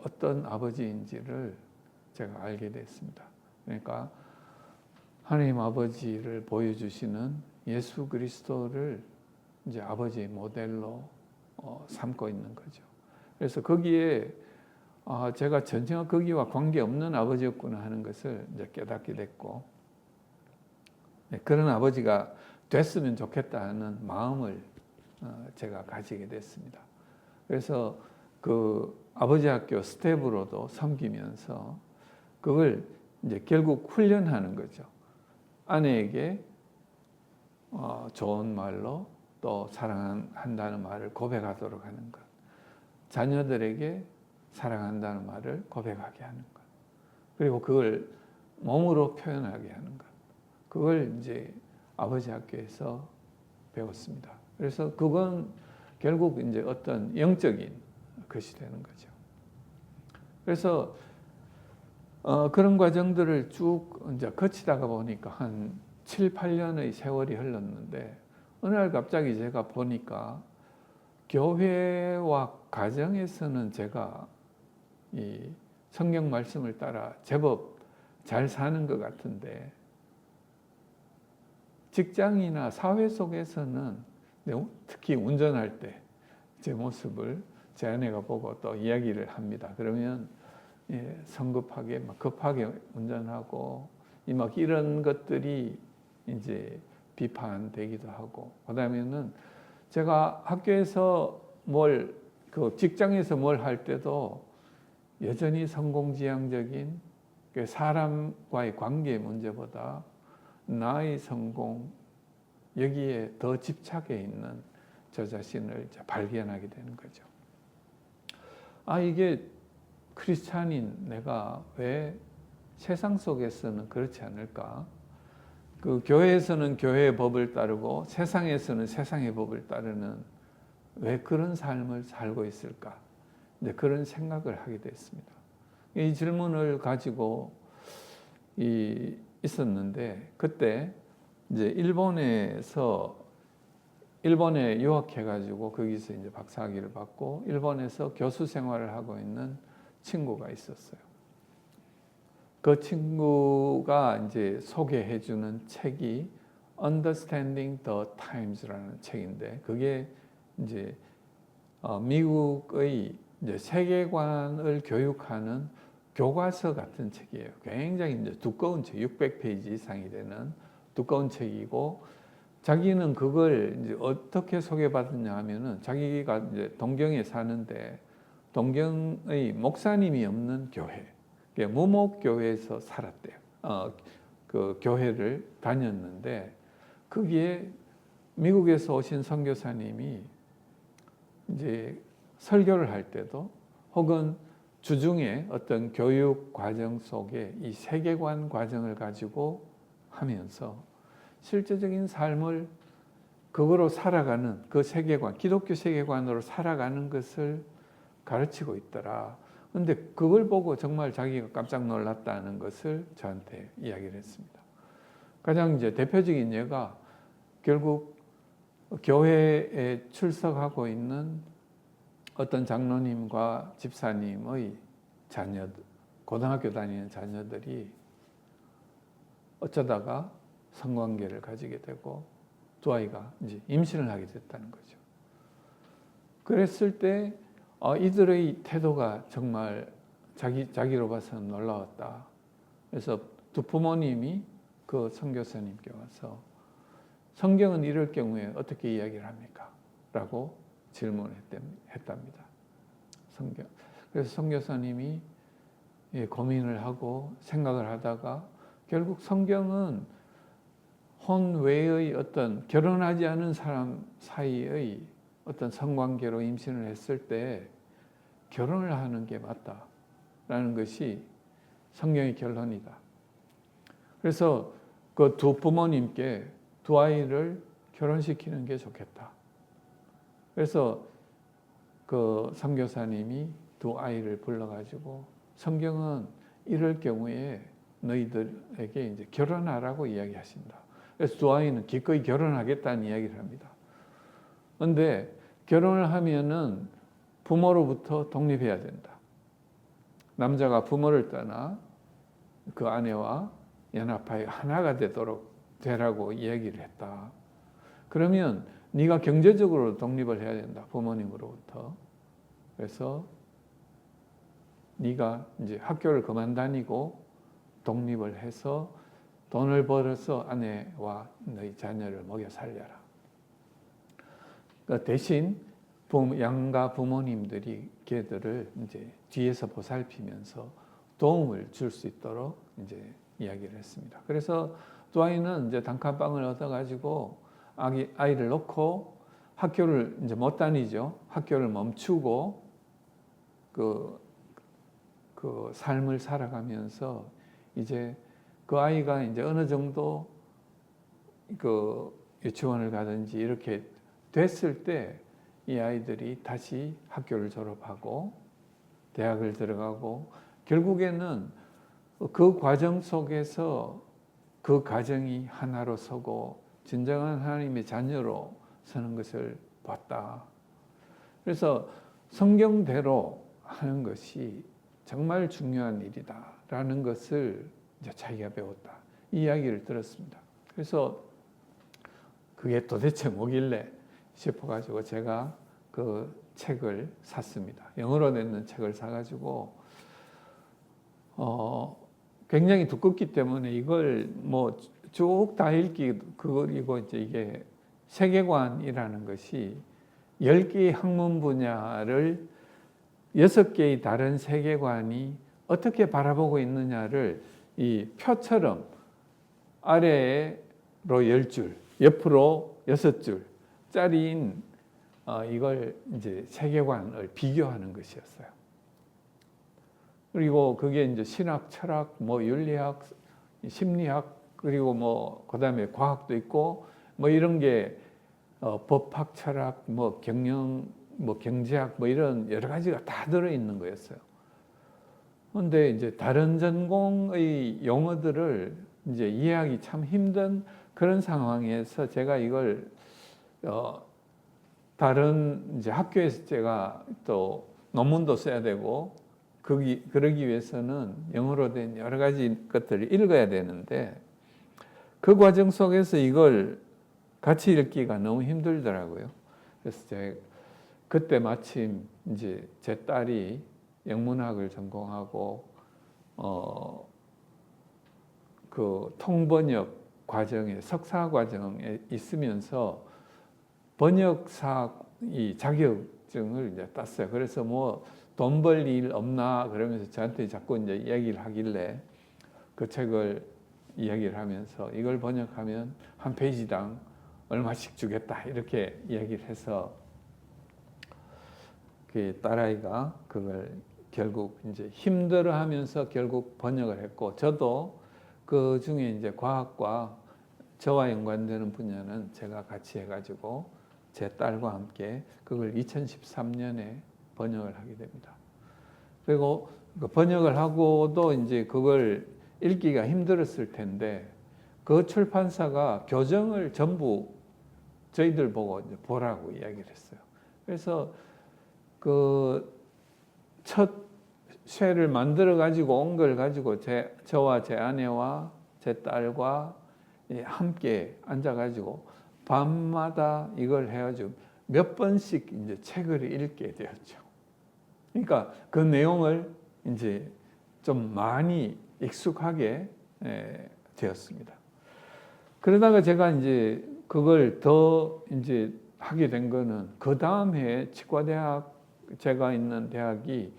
어떤 아버지인지를 제가 알게 됐습니다. 그러니까 하나님 아버지를 보여주시는 예수 그리스도를 이제 아버지의 모델로 삼고 있는 거죠. 그래서 거기에 제가 전혀 거기와 관계없는 아버지였구나 하는 것을 이제 깨닫게 됐고 그런 아버지가 됐으면 좋겠다 하는 마음을 제가 가지게 됐습니다. 그래서 그 아버지 학교 스텝으로도 섬기면서 그걸 이제 결국 훈련하는 거죠. 아내에게 좋은 말로 또 사랑한다는 말을 고백하도록 하는 것. 자녀들에게 사랑한다는 말을 고백하게 하는 것. 그리고 그걸 몸으로 표현하게 하는 것. 그걸 이제 아버지 학교에서 배웠습니다. 그래서 그건 결국 이제 어떤 영적인 것이 되는 거죠. 그래서 그런 과정들을 쭉 이제 거치다가 보니까 한 7, 8년의 세월이 흘렀는데 어느 날 갑자기 제가 보니까 교회와 가정에서는 제가 이 성경 말씀을 따라 제법 잘 사는 것 같은데 직장이나 사회 속에서는 특히 운전할 때 제 모습을 제 아내가 보고 또 이야기를 합니다. 그러면 성급하게 막 급하게 운전하고 막 이런 것들이 이제 비판되기도 하고 그다음에는 제가 학교에서 그 직장에서 뭘 할 때도 여전히 성공지향적인 사람과의 관계 문제보다 나의 성공 여기에 더 집착해 있는 저 자신을 이제 발견하게 되는 거죠. 아, 이게 크리스찬인 내가 왜 세상 속에서는 그렇지 않을까? 그 교회에서는 교회의 법을 따르고 세상에서는 세상의 법을 따르는 왜 그런 삶을 살고 있을까? 이제 그런 생각을 하게 됐습니다. 이 질문을 가지고 있었는데 그때 이제 일본에 유학해가지고 거기서 이제 박사학위를 받고 일본에서 교수 생활을 하고 있는 친구가 있었어요. 그 친구가 이제 소개해주는 책이 Understanding the Times라는 책인데 그게 이제 미국의 이제 세계관을 교육하는 교과서 같은 책이에요. 굉장히 이제 두꺼운 책, 600페이지 이상이 되는 두꺼운 책이고 자기는 그걸 이제 어떻게 소개받았냐 하면은 자기가 이제 동경에 사는데 동경의 목사님이 없는 교회, 무목교회에서 살았대요. 그 교회를 다녔는데 거기에 미국에서 오신 선교사님이 이제 설교를 할 때도 혹은 주중에 어떤 교육 과정 속에 이 세계관 과정을 가지고 하면서 실제적인 삶을 그거로 살아가는 그 세계관, 기독교 세계관으로 살아가는 것을 가르치고 있더라. 근데 그걸 보고 정말 자기가 깜짝 놀랐다는 것을 저한테 이야기를 했습니다. 가장 이제 대표적인 예가 결국 교회에 출석하고 있는 어떤 장로님과 집사님의 자녀들, 고등학교 다니는 자녀들이 어쩌다가 성관계를 가지게 되고 두 아이가 이제 임신을 하게 됐다는 거죠. 그랬을 때 이들의 태도가 정말 자기로 봐서는 놀라웠다. 그래서 두 부모님이 그 선교사님께 와서 성경은 이럴 경우에 어떻게 이야기를 합니까? 라고 질문했답니다. 그래서 선교사님이 고민을 하고 생각을 하다가 결국 성경은 혼 외의 어떤 결혼하지 않은 사람 사이의 어떤 성관계로 임신을 했을 때 결혼을 하는 게 맞다라는 것이 성경의 결론이다. 그래서 그 두 부모님께 두 아이를 결혼시키는 게 좋겠다. 그래서 그 선교사님이 두 아이를 불러가지고 성경은 이럴 경우에 너희들에게 이제 결혼하라고 이야기하신다. 그래서 두 아이는 기꺼이 결혼하겠다는 이야기를 합니다. 그런데 결혼을 하면은 부모로부터 독립해야 된다. 남자가 부모를 떠나 그 아내와 연합하여 하나가 되라고 이야기를 했다. 그러면 네가 경제적으로 독립을 해야 된다. 부모님으로부터. 그래서 네가 이제 학교를 그만 다니고 독립을 해서 돈을 벌어서 아내와 너희 자녀를 먹여 살려라. 그러니까 대신 양가 부모님들이 걔들을 이제 뒤에서 보살피면서 도움을 줄 수 있도록 이제 이야기를 했습니다. 그래서 두 아이는 이제 단칸방을 얻어가지고 아이를 놓고 학교를 이제 못 다니죠. 학교를 멈추고 그 삶을 살아가면서 이제 그 아이가 이제 어느 정도 그 유치원을 가든지 이렇게 됐을 때 이 아이들이 다시 학교를 졸업하고 대학을 들어가고 결국에는 그 과정 속에서 그 가정이 하나로 서고 진정한 하나님의 자녀로 서는 것을 봤다. 그래서 성경대로 하는 것이 정말 중요한 일이다라는 것을 이제 자기가 배웠다. 이 이야기를 들었습니다. 그래서 그게 도대체 뭐길래 싶어가지고 제가 그 책을 샀습니다. 영어로 된 책을 사가지고 굉장히 두껍기 때문에 이걸 뭐 쭉 다 읽기 그리고 이제 이게 세계관이라는 것이 10개의 학문 분야를 6개의 다른 세계관이 어떻게 바라보고 있느냐를 이 표처럼 아래로 10줄, 옆으로 6줄 짜리인 이걸 이제 세계관을 비교하는 것이었어요. 그리고 그게 이제 신학, 철학, 뭐 윤리학, 심리학, 그리고 뭐 그다음에 과학도 있고 뭐 이런 게 법학, 철학, 뭐 경영, 뭐 경제학, 뭐 이런 여러 가지가 다 들어 있는 거였어요. 그런데 이제 다른 전공의 용어들을 이제 이해하기 참 힘든 그런 상황에서 제가 이걸 다른 이제 학교에서 제가 또 논문도 써야 되고 그러기 위해서는 영어로 된 여러 가지 것들을 읽어야 되는데 그 과정 속에서 이걸 같이 읽기가 너무 힘들더라고요. 그래서 제가 그때 마침 이제 제 딸이 영문학을 전공하고 그 통번역 과정에 석사 과정에 있으면서 번역사 이 자격증을 이제 땄어요. 그래서 뭐 돈 벌 일 없나 그러면서 저한테 자꾸 이제 이야기를 하길래 그 책을 이야기를 하면서 이걸 번역하면 한 페이지당 얼마씩 주겠다 이렇게 이야기를 해서 그 딸아이가 그걸 결국 이제 힘들어하면서 결국 번역을 했고 저도 그 중에 이제 과학과 저와 연관되는 분야는 제가 같이 해가지고 제 딸과 함께 그걸 2013년에 번역을 하게 됩니다. 그리고 그 번역을 하고도 이제 그걸 읽기가 힘들었을 텐데 그 출판사가 교정을 전부 저희들 보고 이제 보라고 이야기를 했어요. 그래서 그 첫 쇠를 만들어 가지고 온 걸 가지고 저와 제 아내와 제 딸과 함께 앉아 가지고 밤마다 이걸 해가지고 몇 번씩 이제 책을 읽게 되었죠. 그러니까 그 내용을 이제 좀 많이 익숙하게 되었습니다. 그러다가 제가 이제 그걸 더 이제 하게 된 거는 그 다음 해에 치과대학 제가 있는 대학이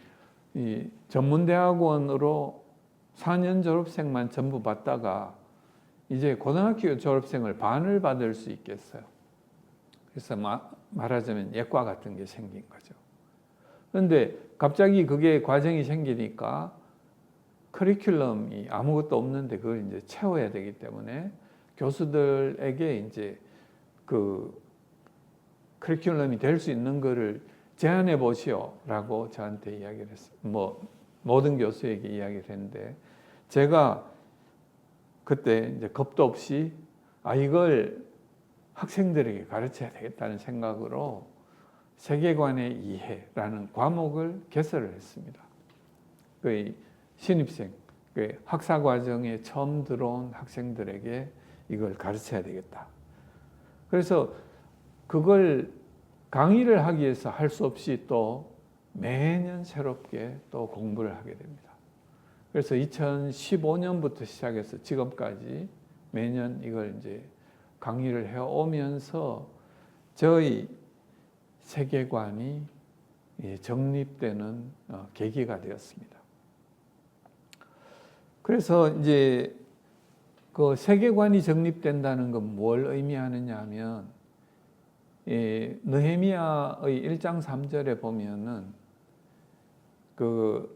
이 전문대학원으로 4년 졸업생만 전부 받다가 이제 고등학교 졸업생을 반을 받을 수 있겠어요. 그래서 말하자면 예과 같은 게 생긴 거죠. 그런데 갑자기 그게 과정이 생기니까 커리큘럼이 아무것도 없는데 그걸 이제 채워야 되기 때문에 교수들에게 이제 그 커리큘럼이 될 수 있는 거를 제안해 보시오라고 저한테 이야기를 했어요. 뭐 모든 교수에게 이야기를 했는데 제가 그때 이제 겁도 없이 이걸 학생들에게 가르쳐야 되겠다는 생각으로 세계관의 이해라는 과목을 개설을 했습니다. 그 신입생, 그 학사 과정에 처음 들어온 학생들에게 이걸 가르쳐야 되겠다. 그래서 그걸 강의를 하기 위해서 할 수 없이 또 매년 새롭게 또 공부를 하게 됩니다. 그래서 2015년부터 시작해서 지금까지 매년 이걸 이제 강의를 해오면서 저희 세계관이 정립되는 계기가 되었습니다. 그래서 이제 그 세계관이 정립된다는 건 뭘 의미하느냐 하면 느헤미야의 1장 3절에 보면은 그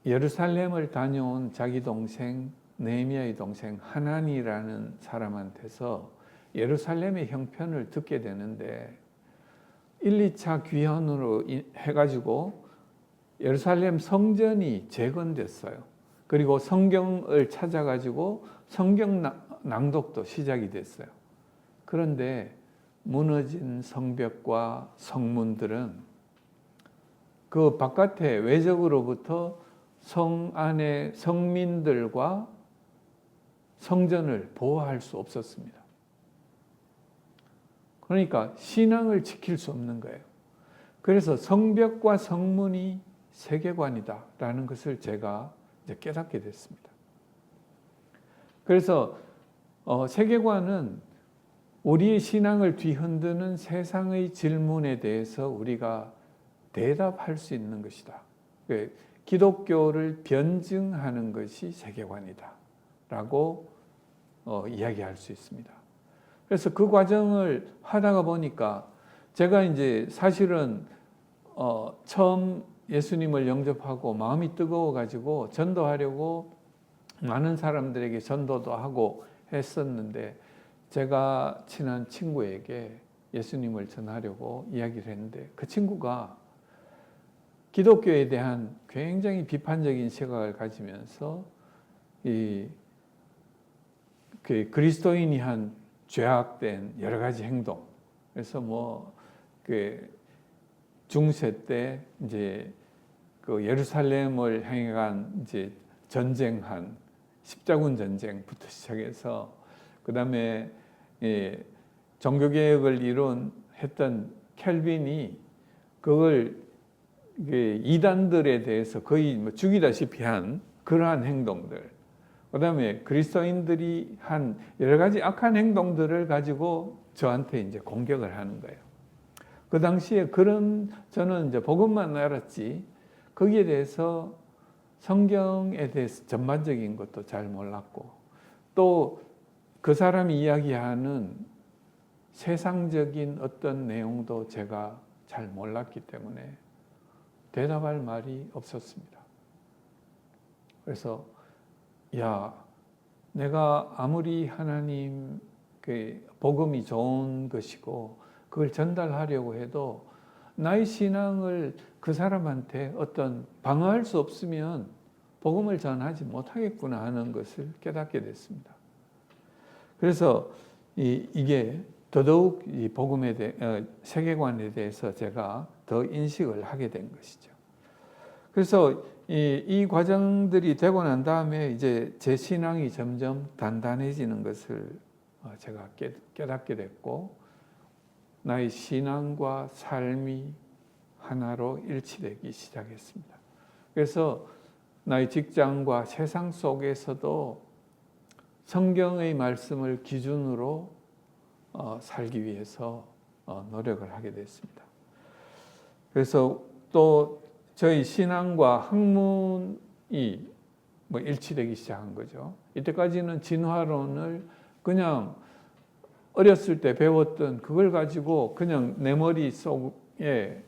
예루살렘을 다녀온 자기 동생 느헤미야의 동생 하나니라는 사람한테서 예루살렘의 형편을 듣게 되는데 1, 2차 귀환으로 해가지고 예루살렘 성전이 재건됐어요. 그리고 성경을 찾아가지고 성경 낭독도 시작이 됐어요. 그런데 무너진 성벽과 성문들은 그 바깥에 외적으로부터 성 안의 성민들과 성전을 보호할 수 없었습니다. 그러니까 신앙을 지킬 수 없는 거예요. 그래서 성벽과 성문이 세계관이다라는 것을 제가 이제 깨닫게 됐습니다. 그래서 세계관은 우리의 신앙을 뒤흔드는 세상의 질문에 대해서 우리가 대답할 수 있는 것이다. 기독교를 변증하는 것이 세계관이다 라고 이야기할 수 있습니다. 그래서 그 과정을 하다가 보니까 제가 이제 사실은 처음 예수님을 영접하고 마음이 뜨거워가지고 전도하려고 많은 사람들에게 전도도 하고 했었는데, 제가 친한 친구에게 예수님을 전하려고 이야기를 했는데, 그 친구가 기독교에 대한 굉장히 비판적인 시각을 가지면서 그 그리스도인이 한 죄악된 여러 가지 행동, 그래서 그 중세 때 이제 그 예루살렘을 향해간 이제 전쟁한 십자군 전쟁부터 시작해서, 그 다음에 종교개혁을 했던 켈빈이 그걸 이단들에 대해서 거의 죽이다시피 한 그러한 행동들, 그 다음에 그리스도인들이 한 여러 가지 악한 행동들을 가지고 저한테 이제 공격을 하는 거예요. 그 당시에 저는 이제 복음만 알았지, 거기에 대해서 성경에 대해서 전반적인 것도 잘 몰랐고, 또 그 사람이 이야기하는 세상적인 어떤 내용도 제가 잘 몰랐기 때문에 대답할 말이 없었습니다. 그래서 내가 아무리 하나님 그 복음이 좋은 것이고 그걸 전달하려고 해도 나의 신앙을 그 사람한테 어떤 방어할 수 없으면 복음을 전하지 못하겠구나 하는 것을 깨닫게 됐습니다. 그래서 이게 더더욱 이 복음에 세계관에 대해서 제가 더 인식을 하게 된 것이죠. 그래서 이 과정들이 되고 난 다음에 이제 제 신앙이 점점 단단해지는 것을 제가 깨닫게 됐고, 나의 신앙과 삶이 하나로 일치되기 시작했습니다. 그래서 나의 직장과 세상 속에서도 성경의 말씀을 기준으로 살기 위해서 노력을 하게 됐습니다. 그래서 또 저희 신앙과 학문이 일치되기 시작한 거죠. 이때까지는 진화론을 그냥 어렸을 때 배웠던 그걸 가지고 그냥 내 머릿속에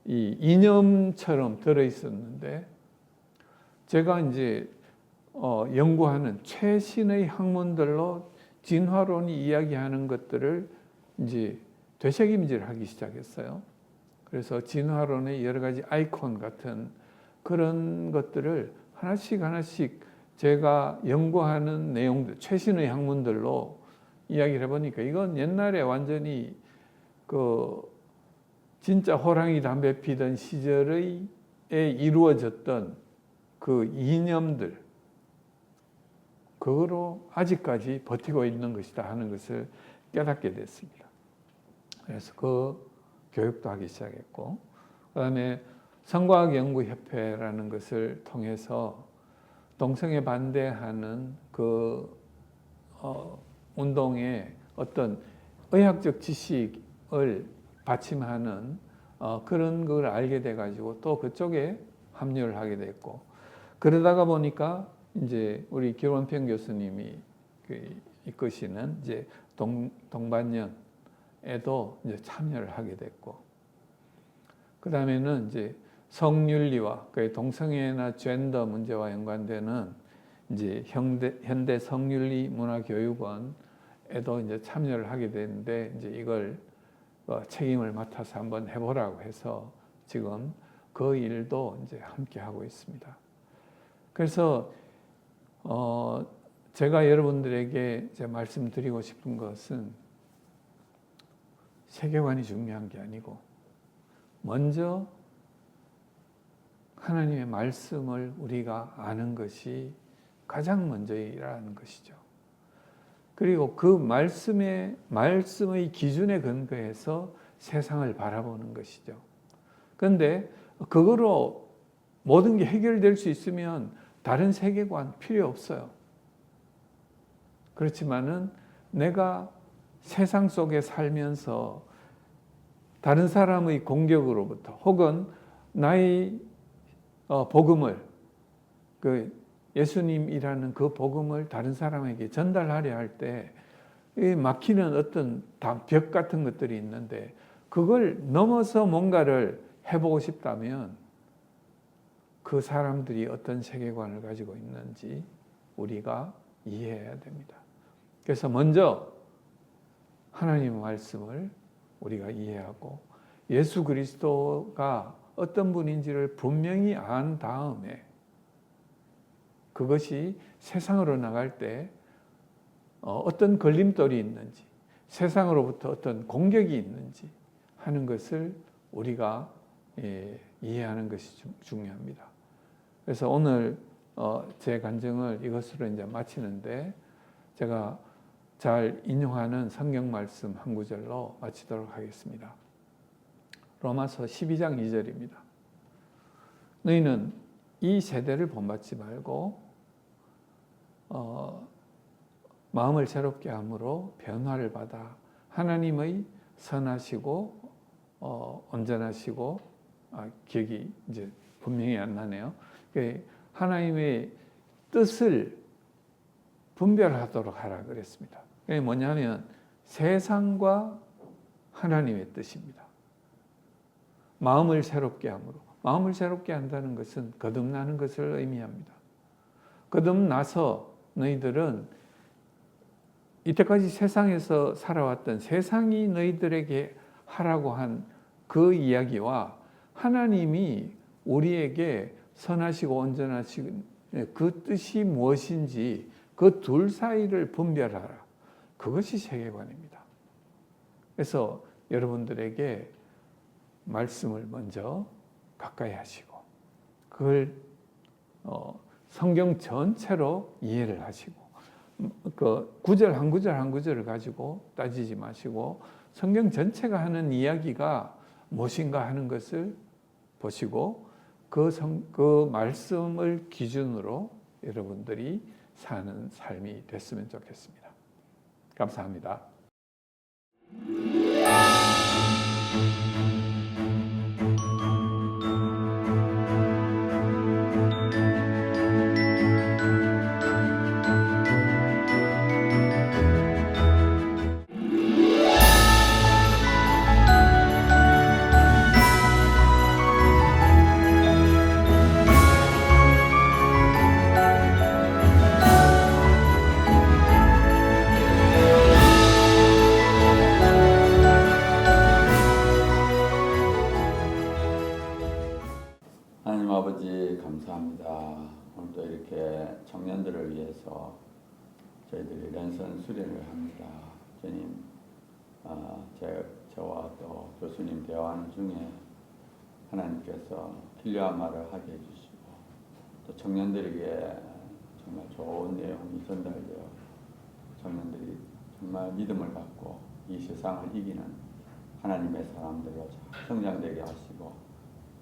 이 이념처럼 들어있었는데, 제가 이제 연구하는 최신의 학문들로 진화론이 이야기하는 것들을 이제 되새김질을 하기 시작했어요. 그래서 진화론의 여러 가지 아이콘 같은 그런 것들을 하나씩 제가 연구하는 내용들, 최신의 학문들로 이야기를 해보니까, 이건 옛날에 완전히 진짜 호랑이 담배 피던 시절에 이루어졌던 그 이념들, 그거로 아직까지 버티고 있는 것이다 하는 것을 깨닫게 됐습니다. 그래서 그 교육도 하기 시작했고, 그 다음에 성과학연구협회라는 것을 통해서 동성애 반대하는 그 운동의 어떤 의학적 지식을 받침하는 그런 걸 알게 돼가지고 또 그쪽에 합류를 하게 됐고, 그러다가 보니까 이제 우리 김원평 교수님이 이끄시는 이제 동반연에도 이제 참여를 하게 됐고, 그 다음에는 이제 성윤리와 동성애나 젠더 문제와 연관되는 이제 현대 성윤리 문화교육원에도 이제 참여를 하게 됐는데, 이제 이걸 책임을 맡아서 한번 해보라고 해서 지금 그 일도 이제 함께 하고 있습니다. 그래서 제가 여러분들에게 이제 말씀드리고 싶은 것은, 세계관이 중요한 게 아니고 먼저 하나님의 말씀을 우리가 아는 것이 가장 먼저이라는 것이죠. 그리고 그 말씀의 기준에 근거해서 세상을 바라보는 것이죠. 그런데 그거로 모든 게 해결될 수 있으면 다른 세계관 필요 없어요. 그렇지만은 내가 세상 속에 살면서 다른 사람의 공격으로부터, 혹은 나의 복음을, 예수님이라는 그 복음을 다른 사람에게 전달하려 할 때 막히는 어떤 벽 같은 것들이 있는데, 그걸 넘어서 뭔가를 해보고 싶다면 그 사람들이 어떤 세계관을 가지고 있는지 우리가 이해해야 됩니다. 그래서 먼저 하나님의 말씀을 우리가 이해하고 예수 그리스도가 어떤 분인지를 분명히 안 다음에 그것이 세상으로 나갈 때 어떤 걸림돌이 있는지, 세상으로부터 어떤 공격이 있는지 하는 것을 우리가 이해하는 것이 중요합니다. 그래서 오늘 제 간증을 이것으로 이제 마치는데, 제가 잘 인용하는 성경 말씀 한 구절로 마치도록 하겠습니다. 로마서 12장 2절입니다. 너희는 이 세대를 본받지 말고 마음을 새롭게 함으로 변화를 받아 하나님의 선하시고 온전하시고 기억이 이제 분명히 안 나네요. 하나님의 뜻을 분별하도록 하라 그랬습니다. 그게 뭐냐면 세상과 하나님의 뜻입니다. 마음을 새롭게 함으로. 마음을 새롭게 한다는 것은 거듭나는 것을 의미합니다. 거듭나서 너희들은 이때까지 세상에서 살아왔던 세상이 너희들에게 하라고 한 그 이야기와 하나님이 우리에게 선하시고 온전하신 그 뜻이 무엇인지 그 둘 사이를 분별하라. 그것이 세계관입니다. 그래서 여러분들에게 말씀을 먼저 가까이 하시고 그걸 성경 전체로 이해를 하시고 그 구절 한 구절 한 구절을 가지고 따지지 마시고 성경 전체가 하는 이야기가 무엇인가 하는 것을 보시고 그 말씀을 기준으로 여러분들이 사는 삶이 됐으면 좋겠습니다. 감사합니다. 하나님 아버지 감사합니다. 오늘도 이렇게 청년들을 위해서 저희들이 랜선 수련을 합니다. 주님, 저와 또 교수님 대화하는 중에 하나님께서 필요한 말을 하게 해주시고 또 청년들에게 정말 좋은 내용이 전달되어 청년들이 정말 믿음을 갖고 이 세상을 이기는 하나님의 사람들로 성장되게 하시고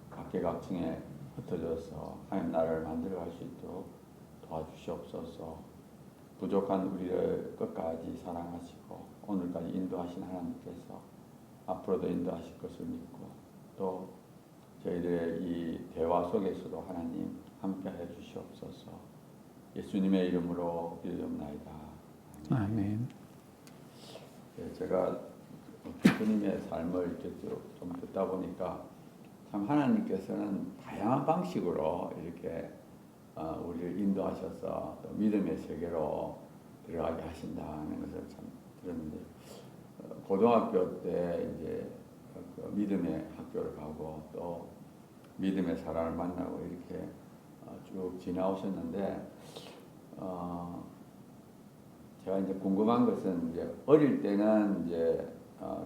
각계각층에 흩어져서 하나님 나라를 만들어갈 수 있도록 도와주시옵소서. 부족한 우리를 끝까지 사랑하시고 오늘까지 인도하신 하나님께서 앞으로도 인도하실 것을 믿고 또 저희들의 이 대화 속에서도 하나님 함께해 주시옵소서. 예수님의 이름으로 기도합나이다. 아멘. 제가 예수님의 삶을 이렇게 좀 듣다 보니까 참 하나님께서는 다양한 방식으로 이렇게 우리를 인도하셔서 또 믿음의 세계로 들어가게 하신다는 것을 참 들었는데, 고등학교 때 이제 그 믿음의 학교를 가고 또 믿음의 사람을 만나고 이렇게 쭉 지나오셨는데, 제가 이제 궁금한 것은 이제 어릴 때는 이제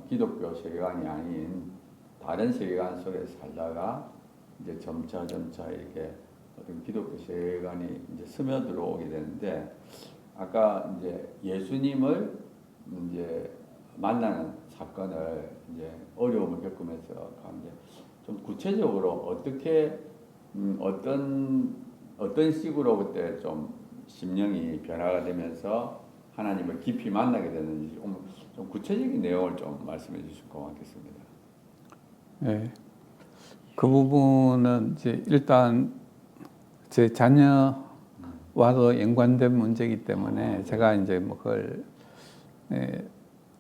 기독교 세계관이 아닌 다른 세계관 속에 살다가 이제 점차 이렇게 어떤 기독교 세계관이 이제 스며들어오게 되는데, 아까 이제 예수님을 이제 만나는 사건을 이제 어려움을 겪으면서 가는데 좀 구체적으로 어떻게 어떤 식으로 그때 좀 심령이 변화가 되면서 하나님을 깊이 만나게 되는지 좀 구체적인 내용을 좀 말씀해 주시면 고맙겠습니다. 네, 그 부분은 이제 일단 제 자녀와도 연관된 문제이기 때문에 제가 이제 뭐 그걸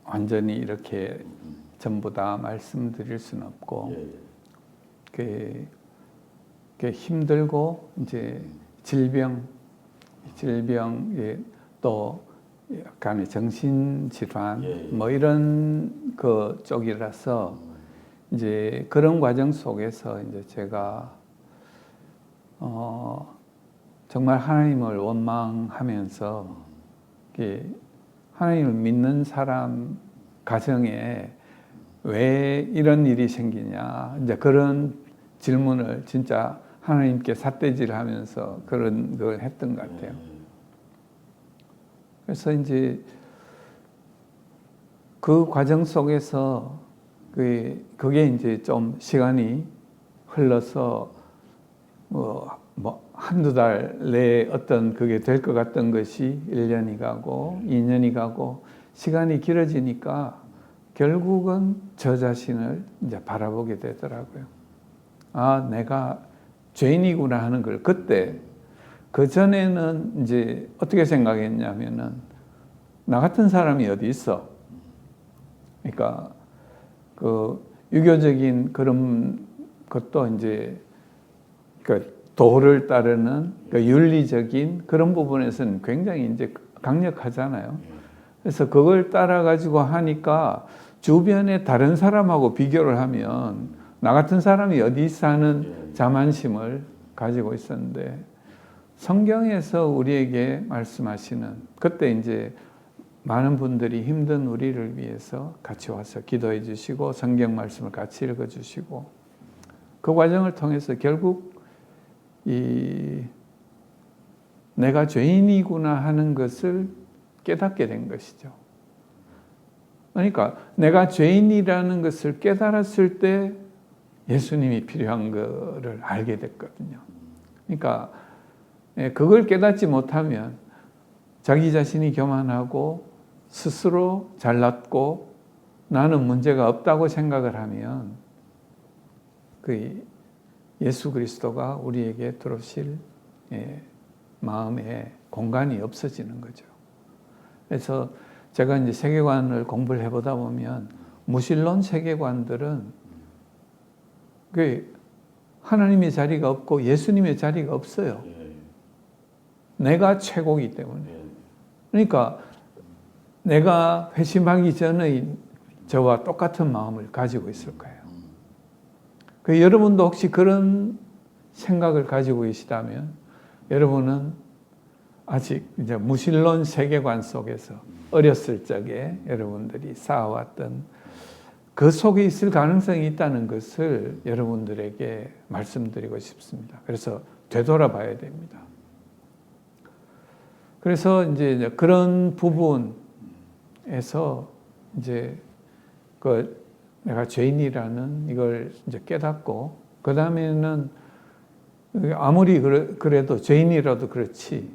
완전히 이렇게 전부 다 말씀드릴 수는 없고 그 힘들고 이제 질병 또 약간의 정신 질환 뭐 이런 그 쪽이라서 이제 그런 과정 속에서 이제 제가 정말 하나님을 원망하면서 하나님을 믿는 사람 가정에 왜 이런 일이 생기냐 이제 그런 질문을 진짜 하나님께 삿대질하면서 그런 걸 했던 것 같아요. 그래서 이제 그 과정 속에서 그게 이제 좀 시간이 흘러서 뭐 한두 달 내에 어떤 그게 될 것 같던 것이 1년이 가고 2년이 가고 시간이 길어지니까 결국은 저 자신을 이제 바라보게 되더라고요. 아, 내가 죄인이구나 하는 걸 그때 그 전에는 이제 어떻게 생각했냐면은 나 같은 사람이 어디 있어? 그러니까 그 유교적인 그런 것도 이제 그 도를 따르는 그 윤리적인 그런 부분에서는 굉장히 이제 강력하잖아요. 그래서 그걸 따라 가지고 하니까 주변에 다른 사람하고 비교를 하면 나 같은 사람이 어디 있어 하는 자만심을 가지고 있었는데 성경에서 우리에게 말씀하시는 그때 이제 많은 분들이 힘든 우리를 위해서 같이 와서 기도해 주시고 성경 말씀을 같이 읽어 주시고 그 과정을 통해서 결국 내가 죄인이구나 하는 것을 깨닫게 된 것이죠. 그러니까 내가 죄인이라는 것을 깨달았을 때 예수님이 필요한 것을 알게 됐거든요. 그러니까 그걸 깨닫지 못하면 자기 자신이 교만하고 스스로 잘났고 나는 문제가 없다고 생각을 하면 그 예수 그리스도가 우리에게 들어오실 마음에 공간이 없어지는 거죠. 그래서 제가 이제 세계관을 공부를 해보다 보면 무신론 세계관들은 그 하나님의 자리가 없고 예수님의 자리가 없어요. 내가 최고이기 때문에. 그러니까 내가 회심하기 전의 저와 똑같은 마음을 가지고 있을 거예요. 그 여러분도 혹시 그런 생각을 가지고 계시다면 여러분은 아직 이제 무신론 세계관 속에서 어렸을 적에 여러분들이 쌓아왔던 그 속에 있을 가능성이 있다는 것을 여러분들에게 말씀드리고 싶습니다. 그래서 되돌아봐야 됩니다. 그래서 이제 그런 부분에서 이제 그 내가 죄인이라는 이걸 이제 깨닫고 그 다음에는 아무리 그래도 죄인이라도 그렇지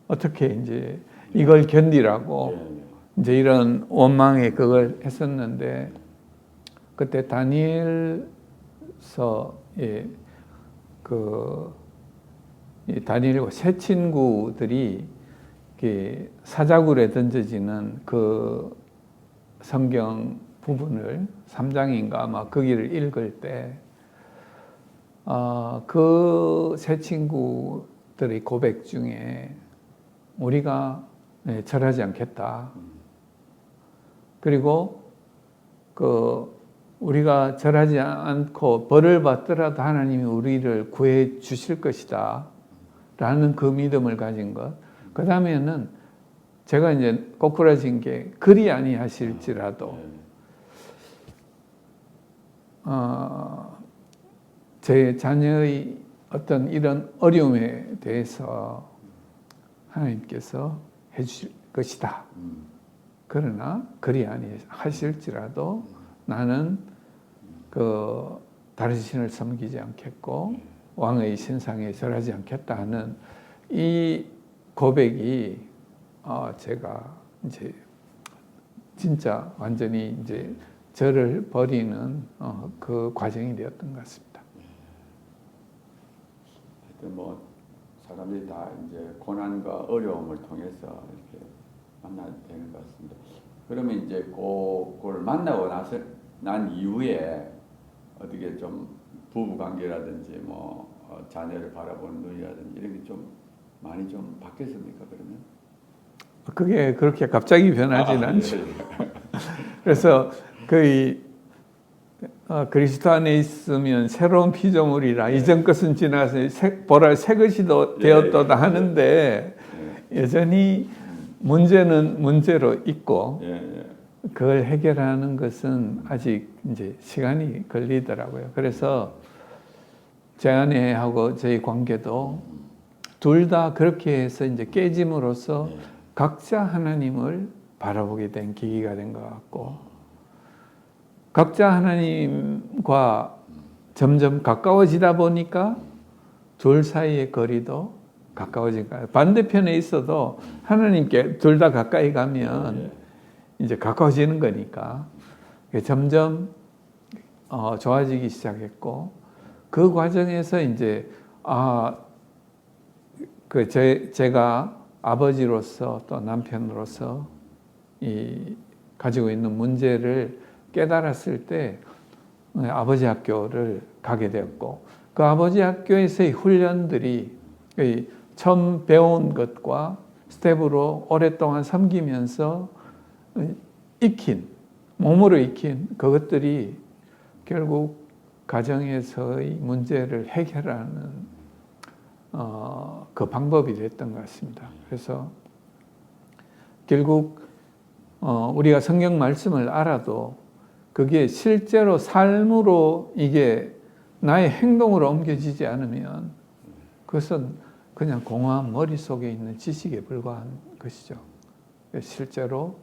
어떻게 이제 이걸 견디라고 이제 이런 원망에 그걸 했었는데 그때 다니엘서 다니엘과 세 친구들이 사자굴에 던져지는 그 성경 부분을 3장인가 아마 거기를 읽을 때 그 세 친구들의 고백 중에 우리가 절하지 않겠다. 그리고 우리가 절하지 않고 벌을 받더라도 하나님이 우리를 구해 주실 것이다. 라는 그 믿음을 가진 것. 그 다음에는 제가 이제 꼬꾸라진 게 그리 아니하실지라도 제 자녀의 어떤 이런 어려움에 대해서 하나님께서 해주실 것이다. 그러나 그리 아니하실지라도 나는 다른 신을 섬기지 않겠고 왕의 신상에 절하지 않겠다 하는 이 고백이 제가 이제 진짜 완전히 이제 저를 버리는 그 과정이 되었던 것 같습니다. 하여튼 뭐 사람들이 다 이제 고난과 어려움을 통해서 이렇게 만나야 되는 것 같습니다. 그러면 이제 그걸 만나고 난 이후에 어떻게 좀 부부 관계라든지 뭐 자녀를 바라보는 눈이라든지 이런 게 좀 많이 좀 바뀌었습니까? 그러면? 그게 그렇게 갑자기 변하진 않죠. 그래서 거의 그리스도 안에 있으면 새로운 피조물이라 이전 것은 지나서 보라 새 것이 되었도다 하는데 여전히 문제는 문제로 있고 그걸 해결하는 것은 아직 이제 시간이 걸리더라고요. 그래서 제 아내하고 저희 관계도 둘 다 그렇게 해서 이제 깨짐으로써 각자 하나님을 바라보게 된 계기가 된 것 같고, 각자 하나님과 점점 가까워지다 보니까 둘 사이의 거리도 가까워진 거예요. 반대편에 있어도 하나님께 둘 다 가까이 가면 이제 가까워지는 거니까 점점 좋아지기 시작했고, 그 과정에서 이제 제가 아버지로서 또 남편으로서 가지고 있는 문제를 깨달았을 때 아버지 학교를 가게 되었고, 그 아버지 학교에서의 훈련들이 처음 배운 것과 스텝으로 오랫동안 섬기면서 몸으로 익힌 그것들이 결국 가정에서의 문제를 해결하는 그 방법이 됐던 것 같습니다. 그래서 결국 우리가 성경 말씀을 알아도 그게 실제로 삶으로 이게 나의 행동으로 옮겨지지 않으면 그것은 그냥 공허한 머릿속에 있는 지식에 불과한 것이죠. 실제로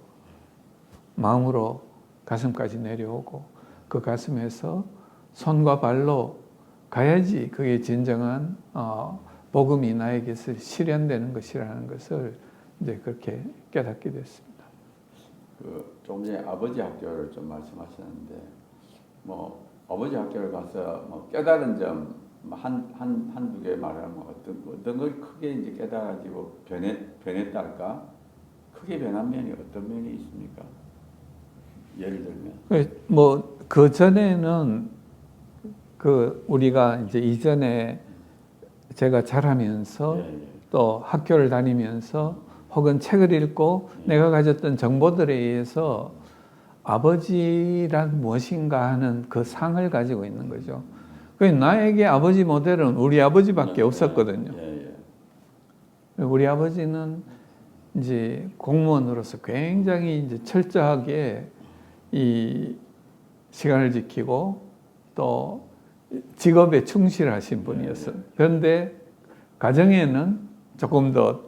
마음으로 가슴까지 내려오고 그 가슴에서 손과 발로 가야지 그게 진정한 복음이 나에게서 실현되는 것이라는 것을 이제 그렇게 깨닫게 됐습니다. 조금 전에 아버지 학교를 좀 말씀하셨는데, 뭐 아버지 학교를 가서 뭐 깨달은 점 한두 개 말하면 어떤 걸 크게 이제 깨달아지고 변했다 할까? 크게 변한 면이 어떤 면이 있습니까? 예를 들면 뭐 그 전에는 우리가 이제 이전에 제가 자라면서 또 학교를 다니면서 혹은 책을 읽고 내가 가졌던 정보들에 의해서 아버지란 무엇인가 하는 그 상을 가지고 있는 거죠. 나에게 아버지 모델은 우리 아버지밖에 없었거든요. 우리 아버지는 이제 공무원으로서 굉장히 이제 철저하게 이 시간을 지키고 또 직업에 충실하신 분이었어요. 그런데 가정에는 조금 더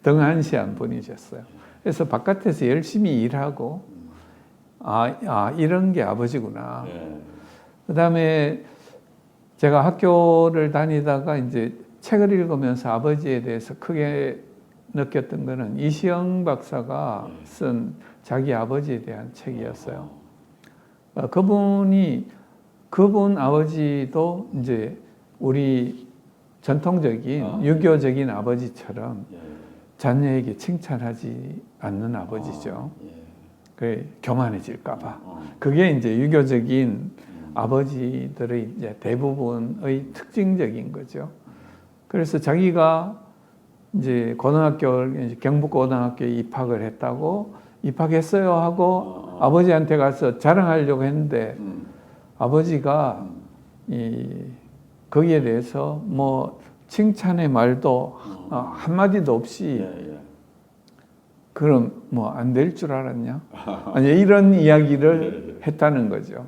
등한시한 분이셨어요. 그래서 바깥에서 열심히 일하고 이런 게 아버지구나. 그다음에 제가 학교를 다니다가 이제 책을 읽으면서 아버지에 대해서 크게 느꼈던 거는 이시영 박사가 쓴 자기 아버지에 대한 책이었어요. 그분 아버지도 이제 우리 전통적인 유교적인 아버지처럼 자녀에게 칭찬하지 않는 아버지죠. 교만해질까봐. 그게 이제 유교적인 아버지들의 이제 대부분의 특징적인 거죠. 그래서 자기가 이제 경북고등학교에 입학을 했다고 입학했어요 하고 아버지한테 가서 자랑하려고 했는데 아버지가 거기에 대해서 뭐 칭찬의 말도 한마디도 없이 그럼 뭐 안 될 줄 알았냐? 아니, 이런 이야기를 했다는 거죠.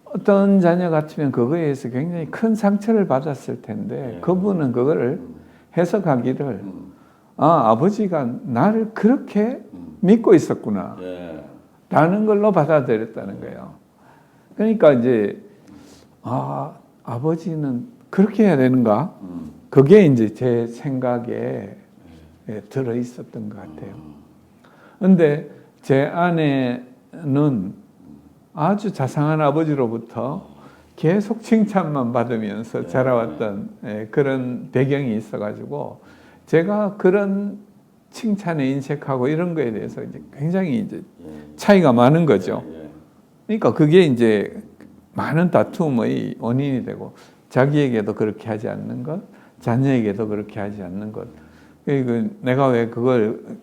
어떤 자녀 같으면 그거에 의해서 굉장히 큰 상처를 받았을 텐데 그분은 그거를 해석하기를 아버지가 나를 그렇게 믿고 있었구나 라는 걸로 받아들였다는 거예요. 그러니까 이제 아버지는 그렇게 해야 되는가? 그게 이제 제 생각에 들어 있었던 것 같아요. 그런데 제 아내는 아주 자상한 아버지로부터 계속 칭찬만 받으면서 자라왔던 그런 배경이 있어가지고 제가 그런 칭찬에 인색하고 이런 거에 대해서 이제 굉장히 이제 예. 차이가 많은 거죠. 예. 그러니까 그게 이제 많은 다툼의 원인이 되고 자기에게도 그렇게 하지 않는 것, 자녀에게도 그렇게 하지 않는 것. 내가 왜 그걸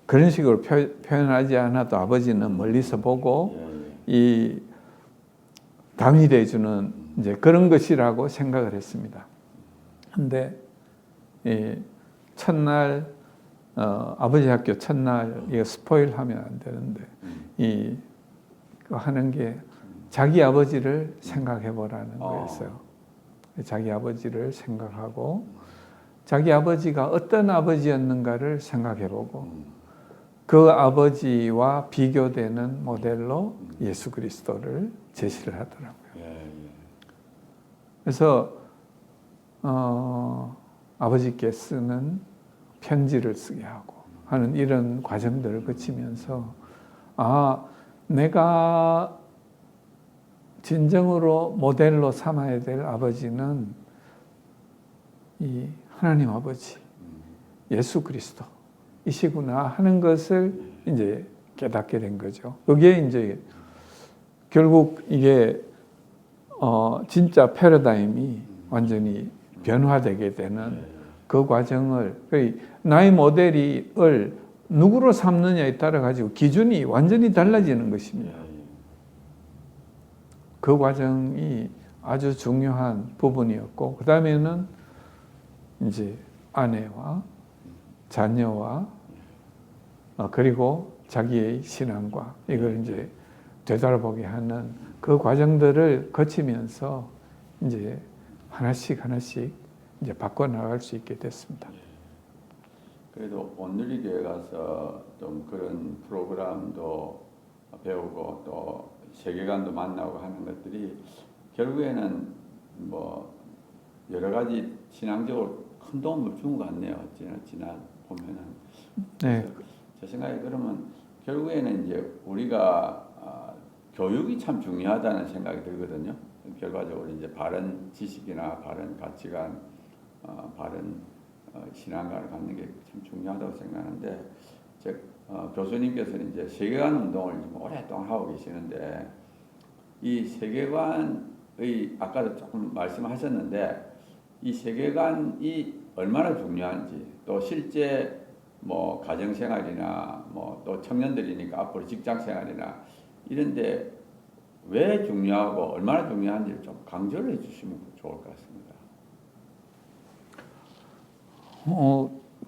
그런 식으로 표현하지 않아도 아버지는 멀리서 보고 이 당위돼 주는 이제 그런 것이라고 생각을 했습니다. 근데 이 첫날 아버지 학교 첫날 이거 스포일하면 안 되는데 이 하는 게 자기 아버지를 생각해 보라는 거였어요. 자기 아버지를 생각하고 자기 아버지가 어떤 아버지였는가를 생각해 보고 그 아버지와 비교되는 모델로 예수 그리스도를 제시를 하더라고요. 그래서 아버지께 쓰는 편지를 쓰게 하고 하는 이런 과정들을 거치면서 내가 진정으로 모델로 삼아야 될 아버지는 이 하나님 아버지, 예수 그리스도 이시구나 하는 것을 이제 깨닫게 된 거죠. 그게 이제 결국 이게 진짜 패러다임이 완전히 변화되게 되는 그 과정을 나의 모델을 누구로 삼느냐에 따라 가지고 기준이 완전히 달라지는 것입니다. 그 과정이 아주 중요한 부분이었고 그 다음에는 이제 아내와 자녀와 그리고 자기의 신앙과 이걸 이제 되돌아보게 하는 그 과정들을 거치면서 이제 하나씩 이제 바꿔 나갈 수 있게 됐습니다. 그래도 온누리교회 가서 좀 그런 프로그램도 배우고 또 세계관도 만나고 하는 것들이 결국에는 뭐 여러 가지 신앙적으로 큰 도움을 준 것 같네요. 지나 보면은. 네. 제 생각에 그러면 결국에는 이제 우리가 교육이 참 중요하다는 생각이 들거든요. 결과적으로 이제 바른 지식이나 바른 가치관, 바른 신앙관을 갖는 게 참 중요하다고 생각하는데, 교수님께서는 이제 세계관 운동을 오랫동안 하고 계시는데, 이 세계관의 아까도 조금 말씀하셨는데, 이 세계관이 얼마나 중요한지, 또 실제 뭐 가정생활이나 뭐 또 청년들이니까 앞으로 직장생활이나 이런데 왜 중요하고 얼마나 중요한지를 좀 강조를 해주시면 좋을 것 같습니다.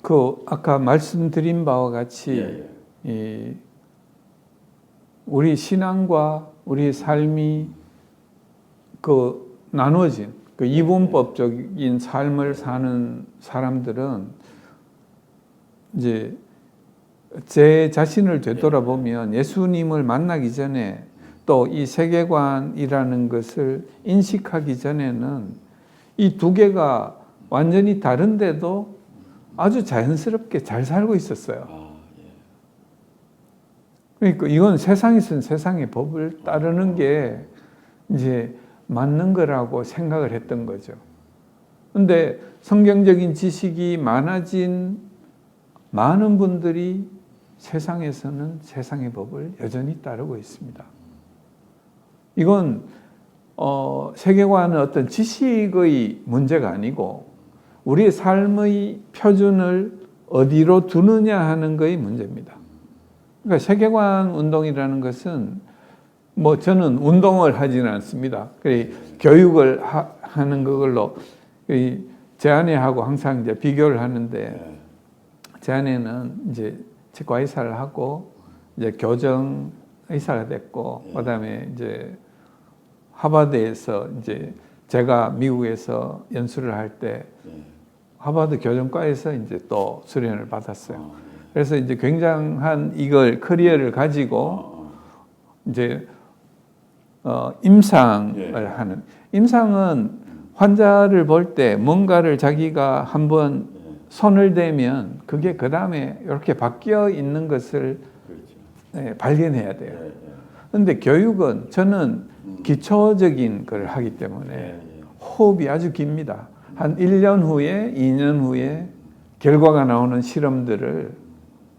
그 아까 말씀드린 바와 같이 이 우리 신앙과 우리 삶이 그 나눠진 그 이분법적인 삶을 사는 사람들은 이제 제 자신을 되돌아보면 예수님을 만나기 전에 또 이 세계관이라는 것을 인식하기 전에는 이 두 개가 완전히 다른데도 아주 자연스럽게 잘 살고 있었어요. 그러니까 이건 세상에서는 세상의 법을 따르는 게 이제 맞는 거라고 생각을 했던 거죠. 근데 성경적인 지식이 많아진 많은 분들이 세상에서는 세상의 법을 여전히 따르고 있습니다. 이건 세계관은 어떤 지식의 문제가 아니고 우리의 삶의 표준을 어디로 두느냐 하는 것의 문제입니다. 그러니까 세계관 운동이라는 것은 뭐 저는 운동을 하지는 않습니다. 교육을 하는 그걸로 제 아내하고 항상 이제 비교를 하는데 제 아내는 이제 치과 의사를 하고 이제 교정 의사가 됐고 그다음에 이제 하버드에서 이제 제가 미국에서 연수를 할 때 하버드 교정과에서 이제 또 수련을 받았어요. 그래서 이제 굉장한 이걸 커리어를 가지고 이제 임상을 하는, 임상은 환자를 볼 때 뭔가를 자기가 한번 손을 대면 그게 그 다음에 이렇게 바뀌어 있는 것을 발견해야 돼요. 그런데 교육은 저는 기초적인 걸 하기 때문에 호흡이 아주 깁니다. 한 1년 후에 2년 후에 결과가 나오는 실험들을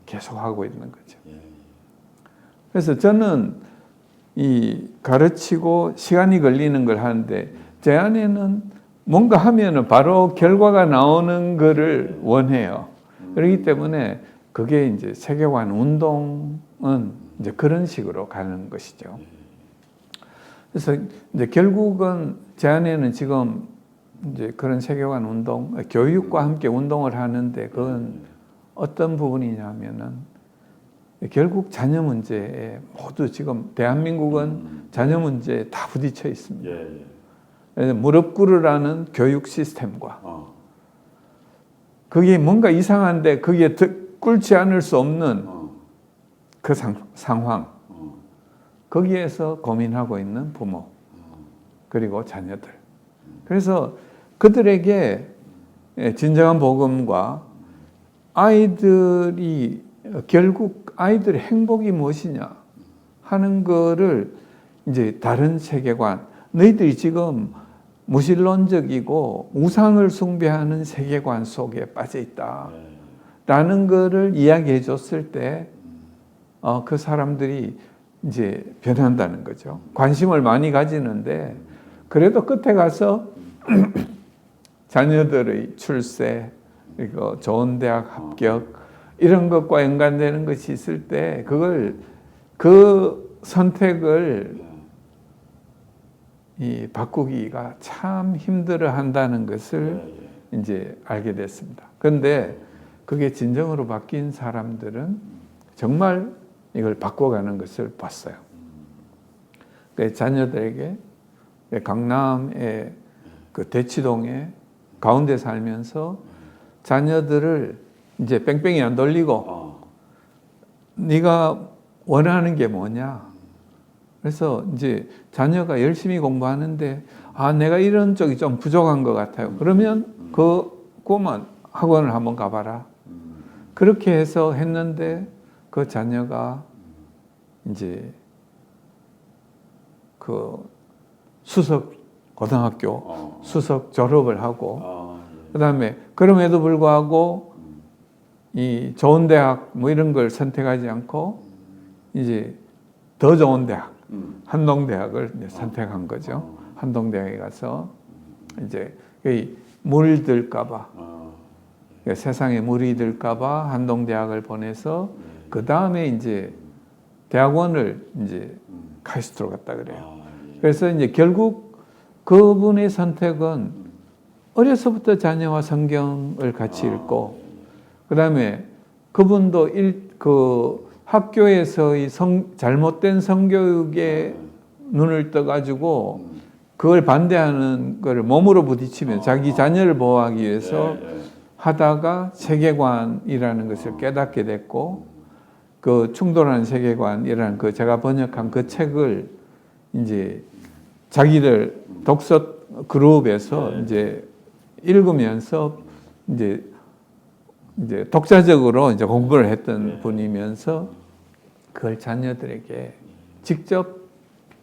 계속하고 있는 거죠. 예. 그래서 저는 이 가르치고 시간이 걸리는 걸 하는데 제 안에는 뭔가 하면은 바로 결과가 나오는 거를 원해요. 그렇기 때문에 그게 이제 세계관 운동은 이제 그런 식으로 가는 것이죠. 그래서 이제 결국은 제 안에는 지금 이제 그런 세계관 운동, 교육과 함께 운동을 하는데 그건 어떤 부분이냐면은 결국 자녀 문제에 모두 지금 대한민국은 자녀 문제에 다 부딪혀 있습니다. 예, 예. 그래서 무릎 꿇으라는 교육 시스템과 어, 그게 뭔가 이상한데 그게 꿇지 않을 수 없는 어, 그 상황 어, 거기에서 고민하고 있는 부모 그리고 자녀들. 그래서 그들에게 진정한 복음과 아이들이 결국 아이들의 행복이 무엇이냐 하는 거를 이제 다른 세계관, 너희들이 지금 무신론적이고 우상을 숭배하는 세계관 속에 빠져 있다 라는 거를 이야기해 줬을 때 그 사람들이 이제 변한다는 거죠. 관심을 많이 가지는데 그래도 끝에 가서 자녀들의 출세, 그리고 좋은 대학 합격 이런 것과 연관되는 것이 있을 때 그 선택을 바꾸기가 참 힘들어 한다는 것을 이제 알게 됐습니다. 그런데 그게 진정으로 바뀐 사람들은 정말 이걸 바꿔가는 것을 봤어요. 자녀들에게 강남의 그 대치동에 가운데 살면서 자녀들을 이제 뺑뺑이 안 돌리고 네가 원하는 게 뭐냐. 그래서 이제 자녀가 열심히 공부하는데 내가 이런 쪽이 좀 부족한 것 같아요. 그러면 그 꼬만 학원을 한번 가봐라. 그렇게 해서 했는데 그 자녀가 이제 그 수석 고등학교 수석 졸업을 하고 그다음에 그럼에도 불구하고 이 좋은 대학 뭐 이런 걸 선택하지 않고 이제 더 좋은 대학 한동대학을 이제 선택한 거죠. 한동대학에 가서 이제 물들까봐 세상에 물이 들까봐 한동대학을 보내서 그 다음에 이제 대학원을 이제 카이스트로 갔다 그래요. 그래서 이제 결국 그분의 선택은 어려서부터 자녀와 성경을 같이 읽고 그 다음에 그분도 그 학교에서의 잘못된 성교육에 눈을 떠가지고 그걸 반대하는 것을 몸으로 부딪히면 자기 자녀를 보호하기 위해서 하다가 세계관이라는 것을 깨닫게 됐고 그 충돌하는 세계관이라는 그 제가 번역한 그 책을 이제 자기들 독서 그룹에서 이제 읽으면서 이제 독자적으로 이제 공부를 했던 분이면서 그걸 자녀들에게 직접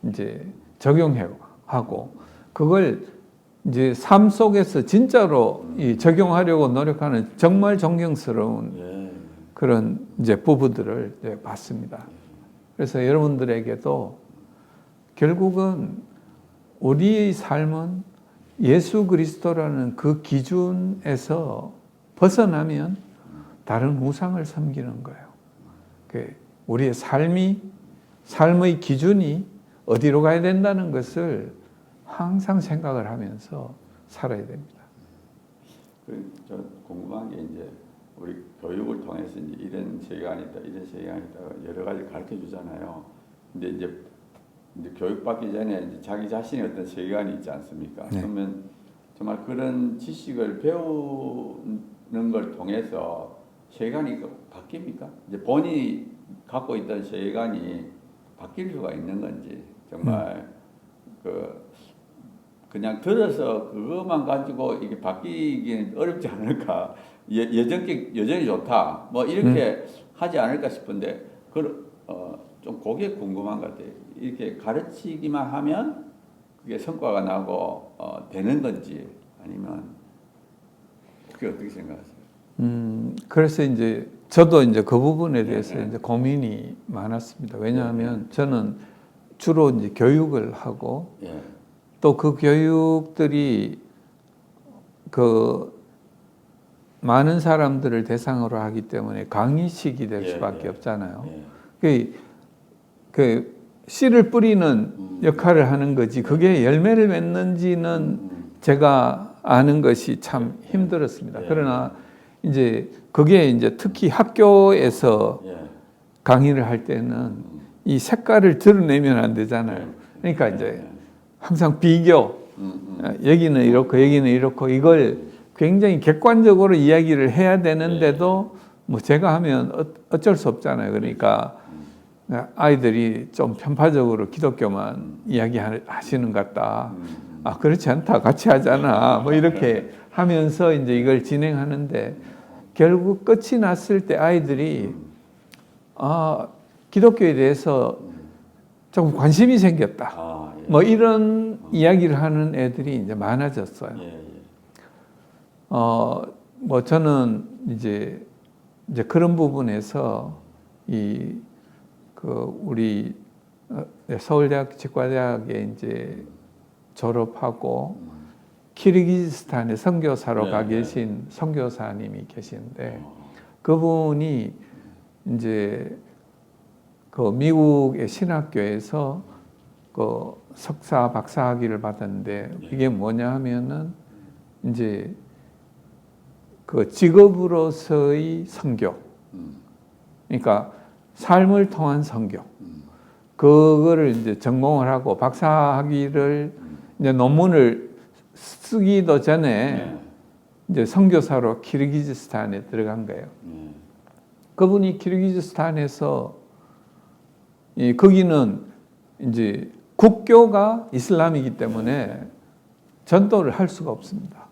이제 적용하고 그걸 이제 삶 속에서 진짜로 적용하려고 노력하는 정말 존경스러운 그런 이제 부부들을 이제 봤습니다. 그래서 여러분들에게도 결국은 우리의 삶은 예수 그리스도라는 그 기준에서 벗어나면 다른 우상을 섬기는 거예요. 우리의 삶의 기준이 어디로 가야 된다는 것을 항상 생각을 하면서 살아야 됩니다. 저 궁금한 게 이제 우리 교육을 통해서 이제 이런 세계관이 있다, 이런 세계관이 있다 여러 가지 가르쳐 주잖아요. 근데 이제 교육받기 전에 이제 자기 자신의 어떤 세계관이 있지 않습니까? 네. 그러면 정말 그런 지식을 배우는 걸 통해서 세계관이 바뀝니까? 이제 본인이 갖고 있던 세계관이 바뀔 수가 있는 건지 정말 그냥 들어서 그것만 가지고 이게 바뀌기는 어렵지 않을까? 여전히 좋다. 뭐 이렇게 하지 않을까 싶은데 좀 그게 궁금한 것 같아요. 이렇게 가르치기만 하면 그게 성과가 나고 되는 건지 아니면 그게 어떻게 생각하세요? 그래서 이제 저도 이제 그 부분에 대해서 이제 고민이 많았습니다. 왜냐하면 저는 주로 이제 교육을 하고 예. 또 그 교육들이 그 많은 사람들을 대상으로 하기 때문에 강의식이 될 예, 수밖에 예. 없잖아요. 예. 그 씨를 뿌리는 역할을 하는 거지 그게 열매를 맺는지는 제가 아는 것이 참 힘들었습니다. 예. 그러나 이제 그게 이제 특히 학교에서 예. 강의를 할 때는 이 색깔을 드러내면 안 되잖아요. 그러니까 이제 항상 비교, 여기는 이렇고 여기는 이렇고 이걸 굉장히 객관적으로 이야기를 해야 되는데도 뭐 제가 하면 어쩔 수 없잖아요. 그러니까 아이들이 좀 편파적으로 기독교만 이야기하시는 것 같다. 아, 그렇지 않다. 같이 하잖아. 뭐 이렇게 하면서 이제 이걸 진행하는데 결국 끝이 났을 때 아이들이 아, 기독교에 대해서 조금 관심이 생겼다. 아, 예. 뭐 이런 이야기를 하는 애들이 이제 많아졌어요. 예, 예. 뭐 저는 이제 그런 부분에서 우리 서울대학교 치과대학에 이제 졸업하고 키르기즈스탄에 선교사로 네, 가 네. 계신 선교사님이 계시는데 그분이 이제 그 미국의 신학교에서 그 석사 박사 학위를 받았는데 이게 뭐냐 하면은 이제 그 직업으로서의 선교, 그러니까 삶을 통한 선교, 그거를 이제 전공을 하고 박사 학위를 이제 논문을 쓰기도 전에 이제 선교사로 키르기즈스탄에 들어간 거예요. 그분이 키르기즈스탄에서 거기는 이제 국교가 이슬람이기 때문에 전도를 할 수가 없습니다.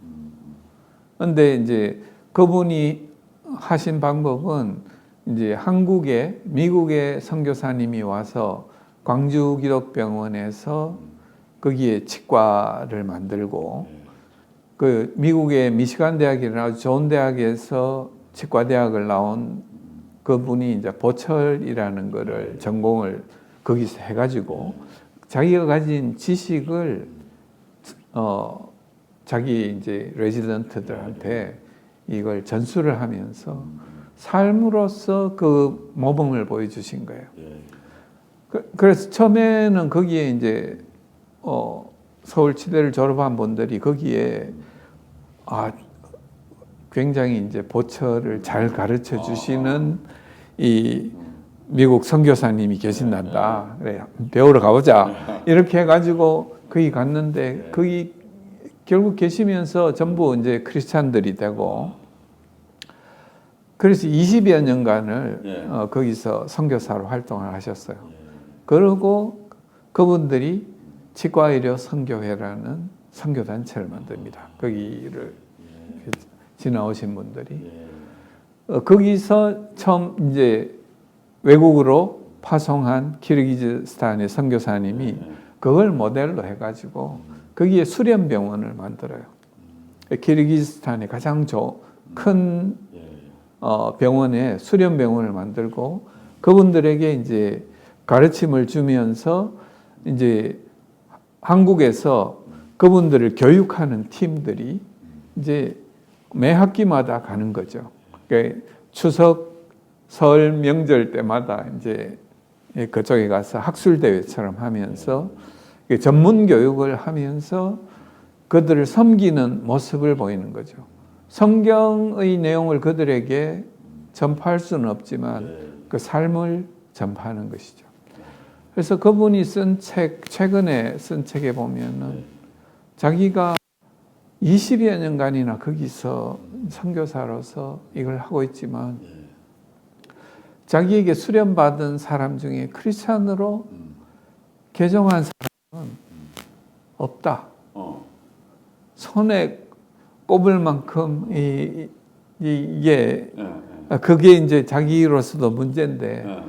그런데 이제 그분이 하신 방법은 이제 미국의 선교사님이 와서 광주 기독병원에서 거기에 치과를 만들고 그 미국의 미시간 대학이라는 아주 좋은 대학에서 치과 대학을 나온 그분이 이제 보철이라는 거를 전공을 거기서 해가지고 자기가 가진 지식을 자기 이제 레지던트들한테 이걸 전수를 하면서 삶으로서 그 모범을 보여주신 거예요. 그래서 처음에는 거기에 이제 서울치대를 졸업한 분들이 거기에 굉장히 이제 보철을 잘 가르쳐 주시는 이 미국 선교사님이 계신단다. 그래, 배우러 가보자. 이렇게 해가지고 거기 갔는데 거기 결국 계시면서 전부 이제 크리스찬들이 되고 그래서 20여 년간을 거기서 선교사로 활동을 하셨어요. 그리고 그분들이 치과의료 선교회라는 선교단체를 만듭니다. 거기를 지나오신 분들이 거기서 처음 이제 외국으로 파송한 키르기즈스탄의 선교사님이 그걸 모델로 해가지고 거기에 수련병원을 만들어요. 키르기즈스탄의 가장 큰 병원에 수련병원을 만들고 그분들에게 이제 가르침을 주면서 이제 한국에서 그분들을 교육하는 팀들이 이제 매 학기마다 가는 거죠. 그러니까 추석, 설, 명절 때마다 이제 그쪽에 가서 학술대회처럼 하면서 전문 교육을 하면서 그들을 섬기는 모습을 보이는 거죠. 성경의 내용을 그들에게 전파할 수는 없지만 그 삶을 전파하는 것이죠. 그래서 그분이 쓴 책, 최근에 쓴 책에 보면은 자기가 20여 년간이나 거기서 선교사로서 이걸 하고 있지만 자기에게 수련받은 사람 중에 크리스찬으로 개종한 사람은 없다. 손에 꼽을 만큼 이게 그게 이제 자기로서도 문제인데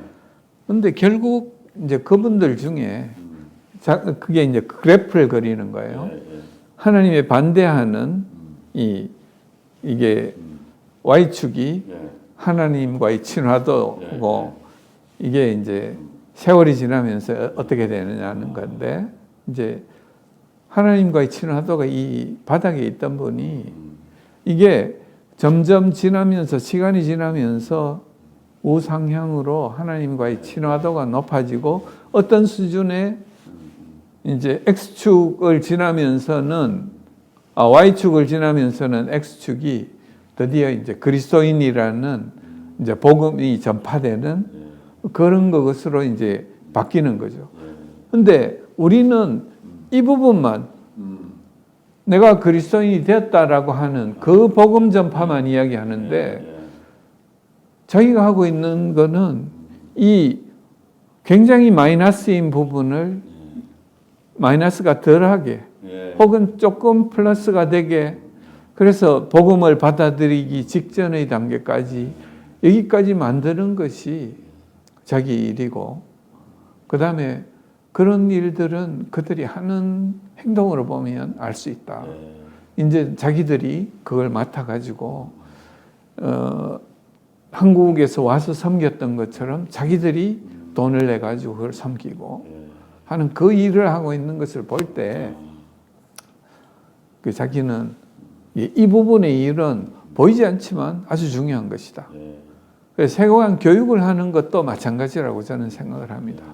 근데 결국 이제 그분들 중에 그게 이제 그래프를 그리는 거예요. 하나님에 반대하는 이게 Y축이 하나님과의 친화도고 이게 이제 세월이 지나면서 어떻게 되느냐는 건데 이제 하나님과의 친화도가 이 바닥에 있던 분이 이게 점점 지나면서 시간이 지나면서 우상향으로 하나님과의 친화도가 높아지고 어떤 수준의 이제 X축을 지나면서는 Y축을 지나면서는 X축이 드디어 이제 그리스도인이라는 이제 복음이 전파되는 그런 것으로 이제 바뀌는 거죠. 근데 우리는 이 부분만 내가 그리스도인이 되었다라고 하는 그 복음 전파만 이야기하는데 저희가 하고 있는 거는 이 굉장히 마이너스인 부분을 마이너스가 덜하게 혹은 조금 플러스가 되게 그래서 복음을 받아들이기 직전의 단계까지 여기까지 만드는 것이 자기 일이고 그 다음에 그런 일들은 그들이 하는 행동으로 보면 알 수 있다. 이제 자기들이 그걸 맡아가지고 한국에서 와서 섬겼던 것처럼 자기들이 돈을 내가지고 그걸 섬기고 하는 그 일을 하고 있는 것을 볼 때 그 자기는 이 부분의 일은 보이지 않지만 아주 중요한 것이다. 그래서 세고한 교육을 하는 것도 마찬가지라고 저는 생각을 합니다.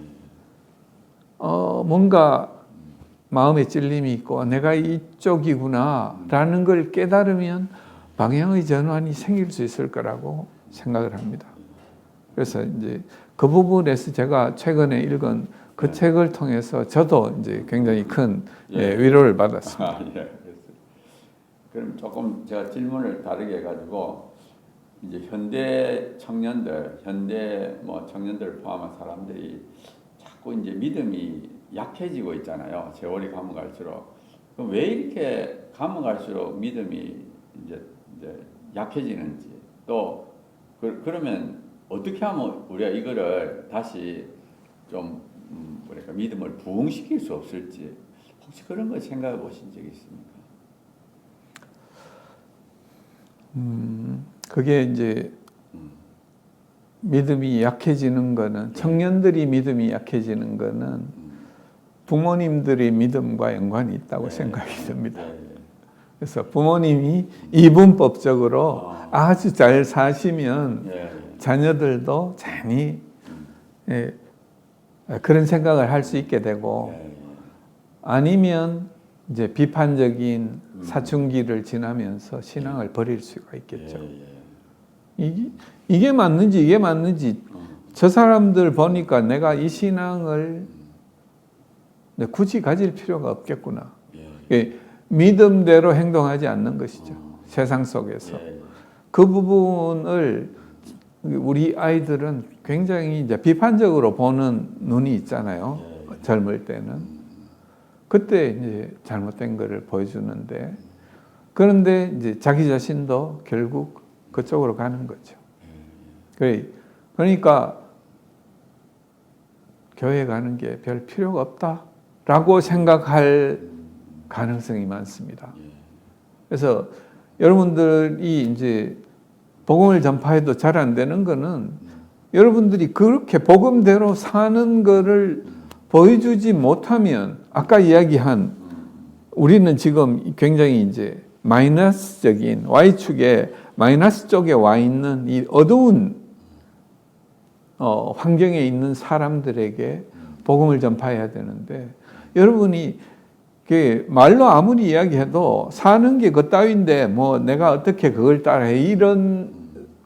뭔가 마음에 찔림이 있고 내가 이쪽이구나라는 걸 깨달으면 방향의 전환이 생길 수 있을 거라고 생각을 합니다. 그래서 이제 그 부분에서 제가 최근에 읽은 그 책을 통해서 저도 이제 굉장히 큰 위로를 받았습니다. 그럼 조금 제가 질문을 다르게 해가지고 이제 현대 청년들, 현대 뭐 청년들을 포함한 사람들이 자꾸 이제 믿음이 약해지고 있잖아요. 세월이 가면 갈수록. 그럼 왜 이렇게 가면 갈수록 믿음이 이제 약해지는지 또 그러면 어떻게 하면 우리가 이거를 다시 좀 뭐랄까 믿음을 부흥시킬 수 없을지 혹시 그런 걸 생각해 보신 적이 있습니까? 그게 이제 믿음이 약해지는 거는 청년들이 믿음이 약해지는 거는 부모님들의 믿음과 연관이 있다고 생각이 듭니다. 그래서 부모님이 이분법적으로 아주 잘 사시면 자녀들도 괜히 그런 생각을 할 수 있게 되고 아니면 이제 비판적인 사춘기를 지나면서 신앙을 버릴 수가 있겠죠. 이게 맞는지 이게 맞는지 저 사람들 보니까 내가 이 신앙을 굳이 가질 필요가 없겠구나. 믿음대로 행동하지 않는 것이죠. 세상 속에서. 그 부분을 우리 아이들은 굉장히 이제 비판적으로 보는 눈이 있잖아요. 젊을 때는. 그때 이제 잘못된 것을 보여주는데 그런데 이제 자기 자신도 결국 그쪽으로 가는 거죠. 그러니까 교회 가는 게 별 필요가 없다라고 생각할 가능성이 많습니다. 그래서 여러분들이 이제 복음을 전파해도 잘 안 되는 거는 여러분들이 그렇게 복음대로 사는 거를 보여주지 못하면 아까 이야기한 우리는 지금 굉장히 이제 마이너스적인 Y축에 마이너스 쪽에 와 있는 이 어두운 환경에 있는 사람들에게 복음을 전파해야 되는데 여러분이 말로 아무리 이야기해도 사는 게 그 따윈데 뭐 내가 어떻게 그걸 따라해 이런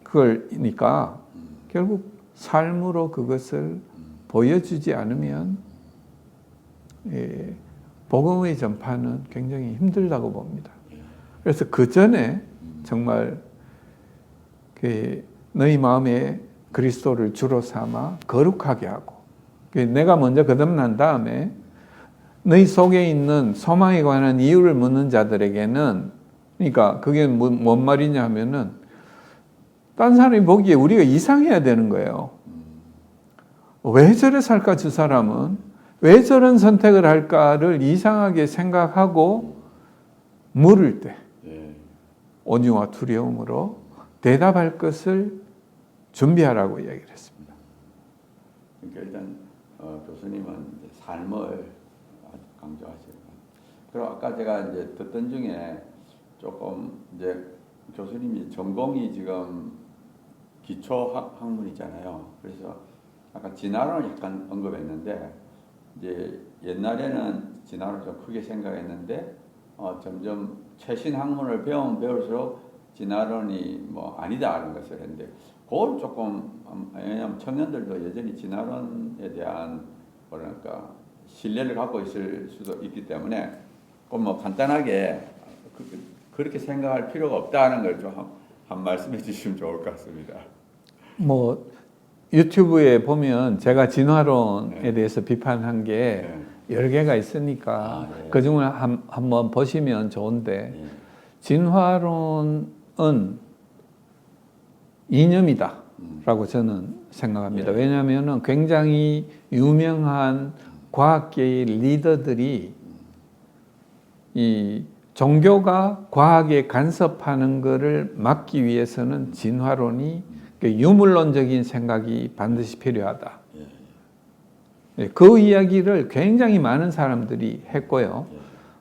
거니까 결국 삶으로 그것을 보여주지 않으면 복음의 전파는 굉장히 힘들다고 봅니다. 그래서 그 전에 정말 너희 마음에 그리스도를 주로 삼아 거룩하게 하고 내가 먼저 거듭난 다음에 너희 속에 있는 소망에 관한 이유를 묻는 자들에게는 그러니까 그게 뭔 말이냐 하면은 딴 사람이 보기에 우리가 이상해야 되는 거예요. 왜 저래 살까 저 사람은? 왜 저런 선택을 할까를 이상하게 생각하고 물을 때 온유와 두려움으로 대답할 것을 준비하라고 이야기를 했습니다. 그러니까 일단 교수님은 이제 삶을 아주 강조하시고, 그리고 아까 제가 이제 듣던 중에 조금 이제 교수님이 전공이 지금 기초학문이잖아요. 그래서 아까 진화론을 약간 언급했는데, 이제 옛날에는 진화론을 좀 크게 생각했는데 점점 최신 학문을 배우면 배울수록 진화론이 뭐 아니다 이런 것을 했는데, 그걸 조금, 왜냐하면 청년들도 여전히 진화론에 대한 뭐랄까 신뢰를 갖고 있을 수도 있기 때문에 꼭 뭐 간단하게 그렇게 생각할 필요가 없다는 걸 좀 한 말씀해 주시면 좋을 것 같습니다. 뭐 유튜브에 보면 제가 진화론에 대해서 비판한 게 여러 개가 있으니까 네. 그 중에 한번 보시면 좋은데, 네. 진화론은 이념이다라고 저는 생각합니다. 네. 왜냐하면 굉장히 유명한 과학계의 리더들이 이 종교가 과학에 간섭하는 것을 막기 위해서는 진화론이 유물론적인 생각이 반드시 필요하다. 그 이야기를 굉장히 많은 사람들이 했고요.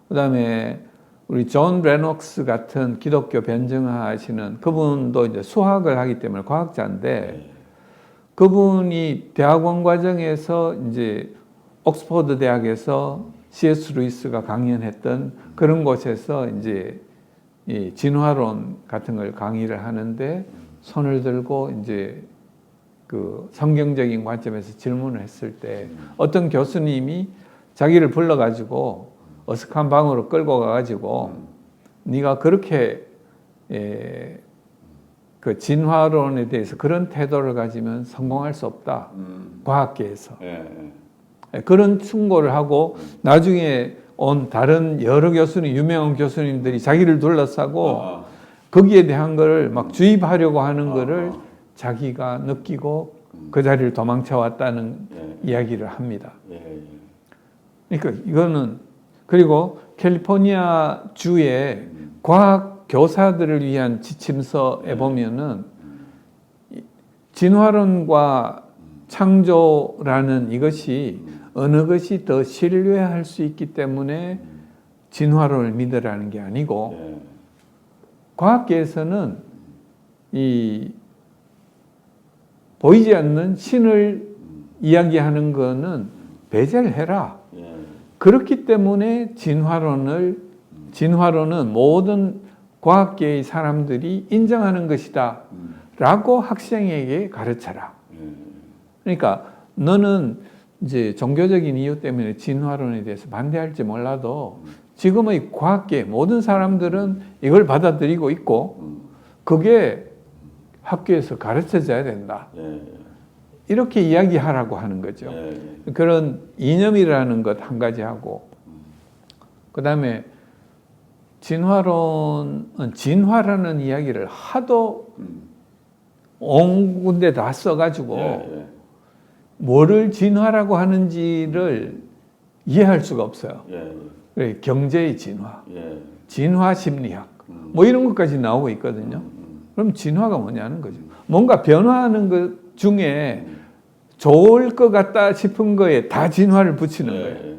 그다음에 우리 존 레녹스 같은 기독교 변증하시는 그분도 이제 수학을 하기 때문에 과학자인데, 그분이 대학원 과정에서 이제 옥스퍼드 대학에서 C.S. 루이스가 강연했던 그런 곳에서 이제 이 진화론 같은 걸 강의를 하는데, 손을 들고 이제 그 성경적인 관점에서 질문을 했을 때 어떤 교수님이 자기를 불러가지고 어색한 방으로 끌고 가가지고 네가 그렇게 그 진화론에 대해서 그런 태도를 가지면 성공할 수 없다. 과학계에서. 그런 충고를 하고 나중에 온 다른 여러 교수님, 유명한 교수님들이 자기를 둘러싸고 거기에 대한 걸 막 주입하려고 하는 거를 자기가 느끼고 그 자리를 도망쳐 왔다는 이야기를 합니다. 그러니까 이거는, 그리고 캘리포니아 주의 과학 교사들을 위한 지침서에 보면은 진화론과 창조라는 이것이 어느 것이 더 신뢰할 수 있기 때문에 진화론을 믿으라는 게 아니고, 과학계에서는 이 보이지 않는 신을 이야기하는 거는 배제를 해라. 그렇기 때문에 진화론은 모든 과학계의 사람들이 인정하는 것이다 라고 학생에게 가르쳐라. 그러니까 너는 이제 종교적인 이유 때문에 진화론에 대해서 반대할지 몰라도 지금의 과학계 모든 사람들은 이걸 받아들이고 있고 그게 학교에서 가르쳐져야 된다. 이렇게 이야기하라고 하는 거죠. 그런 이념이라는 것 한 가지 하고, 그 다음에 진화론은 진화라는 이야기를 하도 온 군데 다 써가지고 뭐를 진화라고 하는지를 이해할 수가 없어요. 경제의 진화, 진화 심리학, 뭐 이런 것까지 나오고 있거든요. 그럼 진화가 뭐냐는 거죠. 뭔가 변화하는 것 중에 좋을 것 같다 싶은 거에 다 진화를 붙이는 거예요.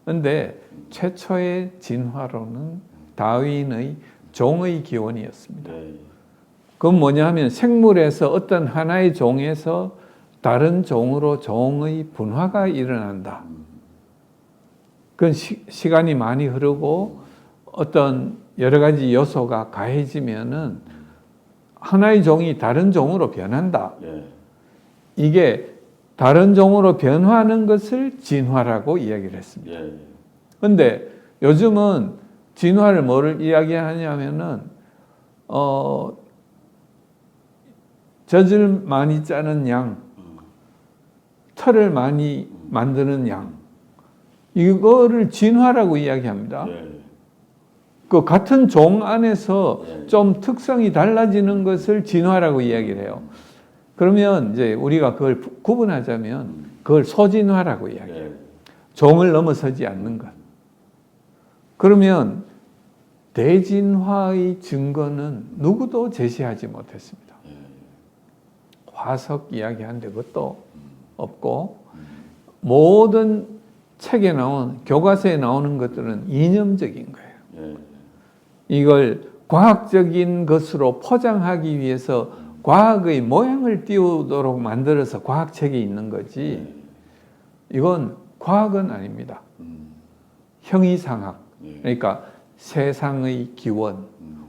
그런데 최초의 진화론은 다윈의 종의 기원이었습니다. 그건 뭐냐 하면 생물에서 어떤 하나의 종에서 다른 종으로 종의 분화가 일어난다. 그건 시간이 많이 흐르고 어떤 여러 가지 요소가 가해지면은 하나의 종이 다른 종으로 변한다. 이게 다른 종으로 변화하는 것을 진화라고 이야기를 했습니다. 그런데 요즘은 진화를 뭐를 이야기하냐면은 젖을 많이 짜는 양, 털을 많이 만드는 양, 이거를 진화라고 이야기합니다. 그 같은 종 안에서 좀 특성이 달라지는 것을 진화라고 이야기를 해요. 그러면 이제 우리가 그걸 구분하자면 그걸 소진화라고 이야기해요. 종을 넘어서지 않는 것. 그러면 대진화의 증거는 누구도 제시하지 못했습니다. 화석 이야기하는데 그것도 없고 모든 책에 나온 교과서에 나오는 것들은 이념적인 거예요. 이걸 과학적인 것으로 포장하기 위해서 과학의 모양을 띄우도록 만들어서 과학책이 있는 거지 이건 과학은 아닙니다. 형이상학 그러니까 세상의 기원,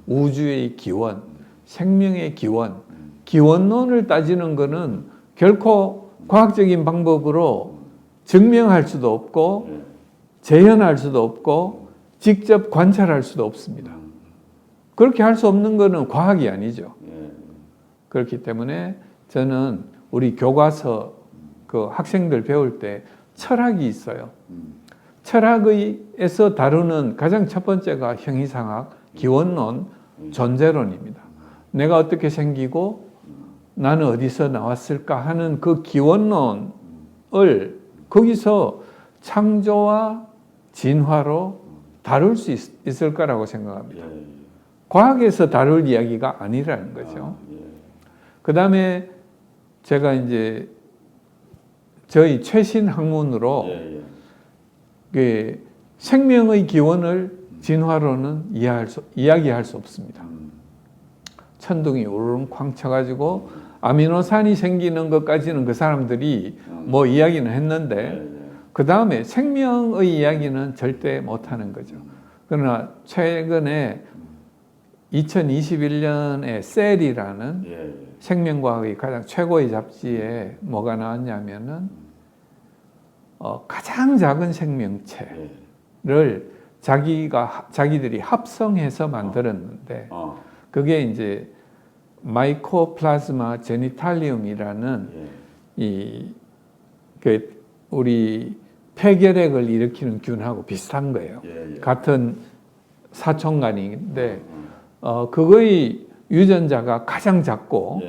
우주의 기원, 생명의 기원, 기원론을 따지는 것은 결코 과학적인 방법으로 증명할 수도 없고 재현할 수도 없고 직접 관찰할 수도 없습니다. 그렇게 할 수 없는 것은 과학이 아니죠. 그렇기 때문에 저는 우리 교과서 그 학생들 배울 때 철학이 있어요. 철학에서 다루는 가장 첫 번째가 형이상학, 기원론, 존재론입니다. 내가 어떻게 생기고 나는 어디서 나왔을까 하는 그 기원론을 거기서 창조와 진화로 다룰 수 있을 거라고 생각합니다. 과학에서 다룰 이야기가 아니라는 거죠. 그 다음에 제가 이제 저희 최신 학문으로 그 생명의 기원을 진화로는 이야기할 수 없습니다. 천둥이 우르릉 쾅 쳐가지고 아미노산이 생기는 것까지는 그 사람들이 뭐 이야기는 했는데 그 다음에 생명의 이야기는 절대 못하는 거죠. 그러나 최근에 2021년에 셀이라는 생명과학의 가장 최고의 잡지에 뭐가 나왔냐면은 가장 작은 생명체를 자기들이 합성해서 만들었는데 그게 이제 마이코플라즈마 제니탈리움이라는 그 우리 폐결핵을 일으키는 균하고 비슷한 거예요. 같은 사촌간인데 그거의 유전자가 가장 작고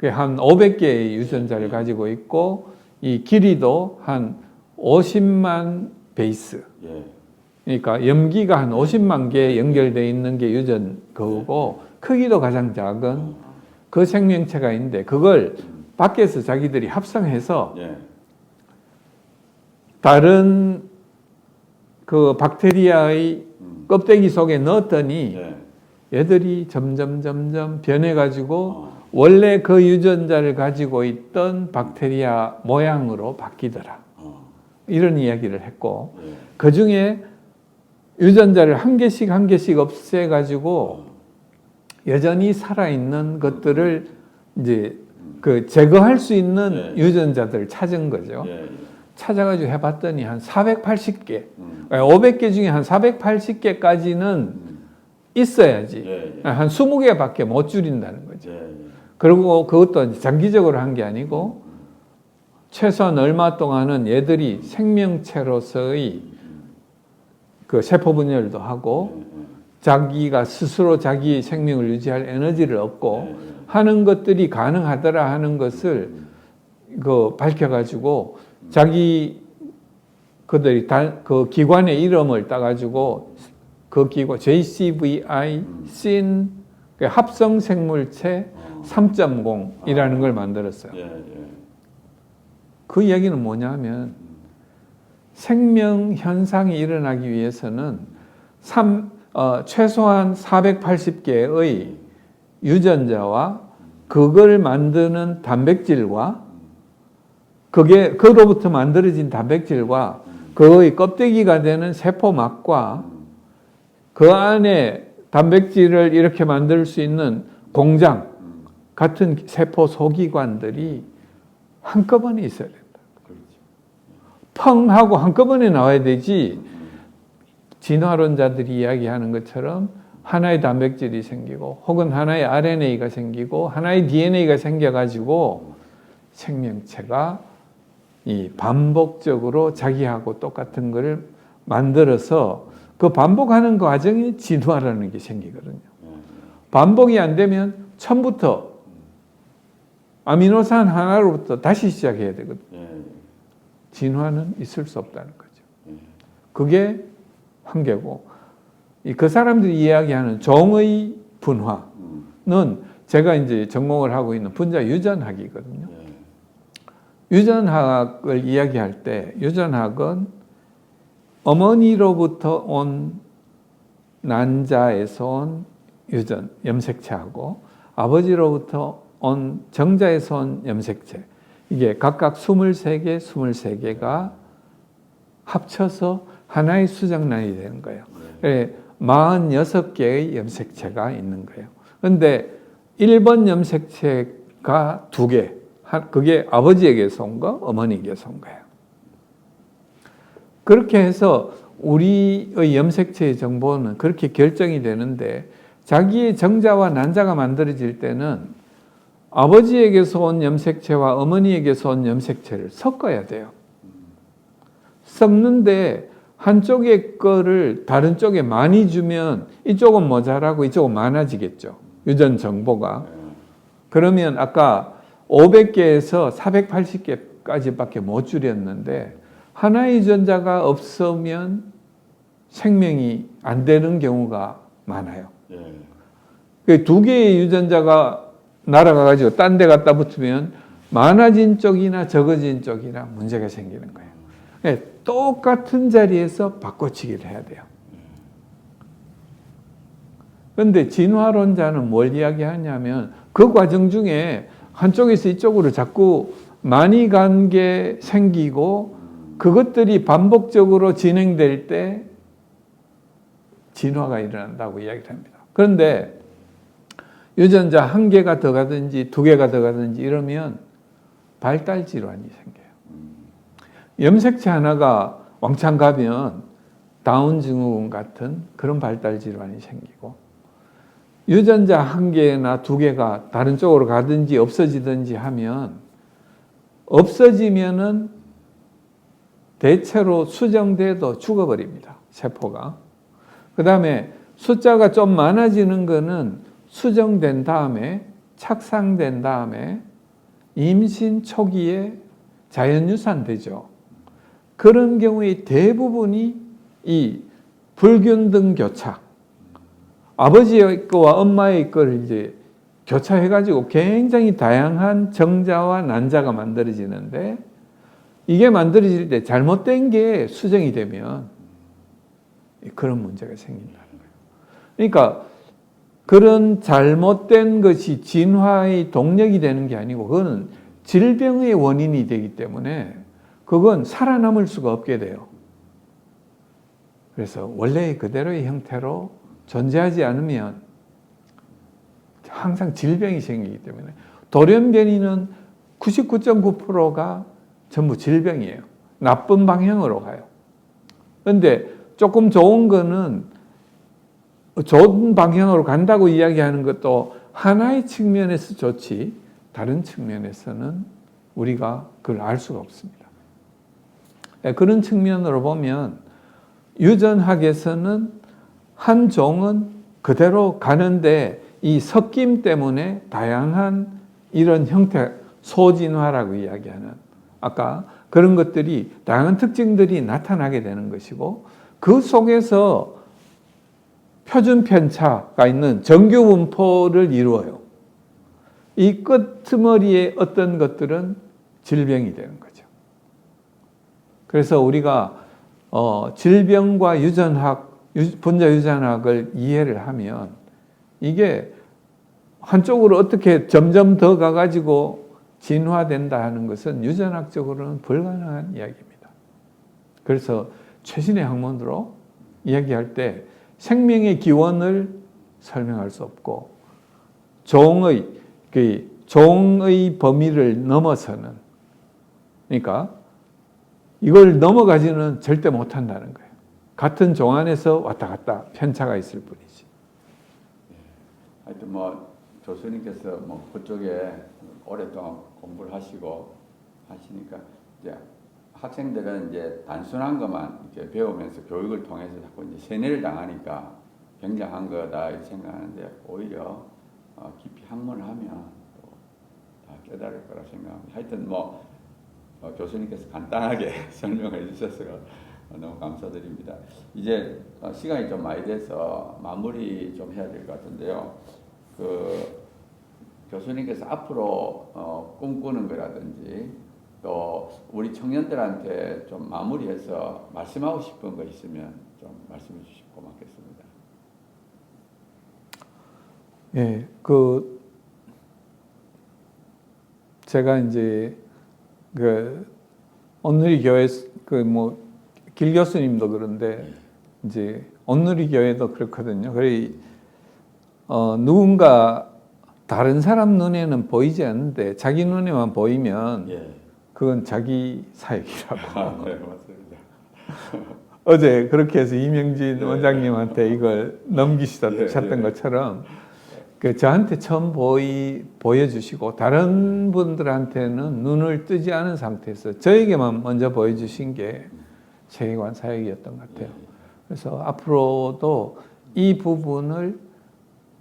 한 500개의 유전자를 가지고 있고 이 길이도 한 50만 베이스. 그러니까 염기가 한 50만 개 연결되어 있는 게 유전 그거고 크기도 가장 작은 그 생명체가 있는데 그걸 밖에서 자기들이 합성해서 다른 그 박테리아의 껍데기 속에 넣었더니 얘들이 점점 변해가지고 원래 그 유전자를 가지고 있던 박테리아 모양으로 바뀌더라. 이런 이야기를 했고 그 중에 유전자를 한 개씩 없애가지고 여전히 살아있는 것들을 이제 그 제거할 수 있는 유전자들을 찾은 거죠. 찾아가지고 해봤더니 한 480개, 500개 중에 한 480개까지는 있어야지 한 20개밖에 못 줄인다는 거죠. 그리고 그것도 장기적으로 한 게 아니고 최소한 얼마 동안은 얘들이 생명체로서의 그 세포 분열도 하고 자기가 스스로 자기의 생명을 유지할 에너지를 얻고 하는 것들이 가능하더라 하는 것을 그 밝혀가지고 자기 그들이 그 기관의 이름을 따가지고 그 기관 JCVI 신 합성 생물체 3.0이라는 걸 만들었어요. 그 이야기는 뭐냐면 생명 현상이 일어나기 위해서는 최소한 480개의 유전자와 그걸 만드는 단백질과 그로부터 만들어진 단백질과 그의 껍데기가 되는 세포막과 그 안에 단백질을 이렇게 만들 수 있는 공장 같은 세포 소기관들이 한꺼번에 있어야 된다. 펑 하고 한꺼번에 나와야 되지 진화론자들이 이야기하는 것처럼 하나의 단백질이 생기고 혹은 하나의 RNA가 생기고 하나의 DNA가 생겨가지고 생명체가 이 반복적으로 자기하고 똑같은 것을 만들어서 그 반복하는 과정이 진화라는 게 생기거든요. 반복이 안 되면 처음부터 아미노산 하나로부터 다시 시작해야 되거든요. 진화는 있을 수 없다는 거죠. 그게 한계고 그 사람들이 이야기하는 종의 분화는 제가 이제 전공을 하고 있는 분자 유전학이거든요. 예. 유전학을 이야기할 때 유전학은 어머니로부터 온 난자에서 온 유전, 염색체하고 아버지로부터 온 정자에서 온 염색체, 이게 각각 23개, 23개가 합쳐서 하나의 수정란이 되는 거예요. 46개의 염색체가 있는 거예요. 그런데 1번 염색체가 2개, 그게 아버지에게서 온 거, 어머니에게서 온 거예요. 그렇게 해서 우리의 염색체의 정보는 그렇게 결정이 되는데, 자기의 정자와 난자가 만들어질 때는 아버지에게서 온 염색체와 어머니에게서 온 염색체를 섞어야 돼요. 섞는데 한쪽의 거를 다른 쪽에 많이 주면 이쪽은 모자라고 이쪽은 많아지겠죠. 유전 정보가. 그러면 아까 500개에서 480개까지밖에 못 줄였는데, 하나의 유전자가 없으면 생명이 안 되는 경우가 많아요. 예. 2개의 유전자가 날아가가지고 딴 데 갖다 붙으면 많아진 쪽이나 적어진 쪽이나 문제가 생기는 거예요. 똑같은 자리에서 바꿔치기를 해야 돼요. 그런데 진화론자는 뭘 이야기하냐면, 그 과정 중에 한쪽에서 이쪽으로 자꾸 많이 간 게 생기고 그것들이 반복적으로 진행될 때 진화가 일어난다고 이야기를 합니다. 그런데 유전자 1개가 더 가든지 2개가 더 가든지 이러면 발달 질환이 생겨요. 염색체 하나가 왕창 가면 다운 증후군 같은 그런 발달 질환이 생기고, 유전자 1개나 2개가 다른 쪽으로 가든지 없어지든지 하면, 없어지면은 대체로 수정돼도 죽어버립니다, 세포가. 그 다음에 숫자가 좀 많아지는 거는 수정된 다음에, 착상된 다음에 임신 초기에 자연유산되죠. 그런 경우에 대부분이 이 불균등 교차, 아버지의 거와 엄마의 거를 이제 교차해가지고 굉장히 다양한 정자와 난자가 만들어지는데, 이게 만들어질 때 잘못된 게 수정이 되면 그런 문제가 생긴다는 거예요. 그러니까 그런 잘못된 것이 진화의 동력이 되는 게 아니고, 그거는 질병의 원인이 되기 때문에 그건 살아남을 수가 없게 돼요. 그래서 원래 그대로의 형태로 존재하지 않으면 항상 질병이 생기기 때문에, 돌연변이는 99.9%가 전부 질병이에요. 나쁜 방향으로 가요. 그런데 조금 좋은 거는 좋은 방향으로 간다고 이야기하는 것도 하나의 측면에서 좋지, 다른 측면에서는 우리가 그걸 알 수가 없습니다. 그런 측면으로 보면 유전학에서는 한 종은 그대로 가는데, 이 섞임 때문에 다양한 이런 형태, 소진화라고 이야기하는, 아까 그런 것들이, 다양한 특징들이 나타나게 되는 것이고, 그 속에서 표준 편차가 있는 정규 분포를 이루어요. 이 끄트머리의 어떤 것들은 질병이 되는 거죠. 그래서 우리가 질병과 유전학, 분자 유전학을 이해를 하면, 이게 한쪽으로 어떻게 점점 더 가가지고 진화된다 하는 것은 유전학적으로는 불가능한 이야기입니다. 그래서 최신의 학문으로 이야기할 때 생명의 기원을 설명할 수 없고, 종의 범위를 넘어서는, 그러니까 이걸 넘어가지는 절대 못한다는 거예요. 같은 종 안에서 왔다 갔다 편차가 있을 뿐이지. 하여튼 교수님께서 그쪽에 오랫동안 공부를 하시고 하시니까, 이제 학생들은 이제 단순한 것만 이렇게 배우면서 교육을 통해서 자꾸 이제 세뇌를 당하니까 굉장한 거다 이렇게 생각하는데, 오히려 깊이 학문을 하면 또 다 깨달을 거라 생각합니다. 하여튼 교수님께서 간단하게 설명해 주셔서 너무 감사드립니다. 이제 시간이 좀 많이 돼서 마무리 좀 해야 될 것 같은데요. 교수님께서 앞으로 꿈꾸는 거라든지 또 우리 청년들한테 좀 마무리해서 말씀하고 싶은 거 있으면 좀 말씀해 주시면 고맙겠습니다. 예, 제가 이제 온누리 교회 길 교수님도 그런데 이제 온누리 교회도 그렇거든요. 그래 누군가 다른 사람 눈에는 보이지 않는데 자기 눈에만 보이면 그건 자기 사역이라고. 네, 맞습니다. 어제 그렇게 해서 이명진 원장님한테 이걸 넘기셨던 것처럼 저한테 처음 보여주시고 다른 분들한테는 눈을 뜨지 않은 상태에서 저에게만 먼저 보여주신 게 세계관 사역이었던 것 같아요. 그래서 앞으로도 이 부분을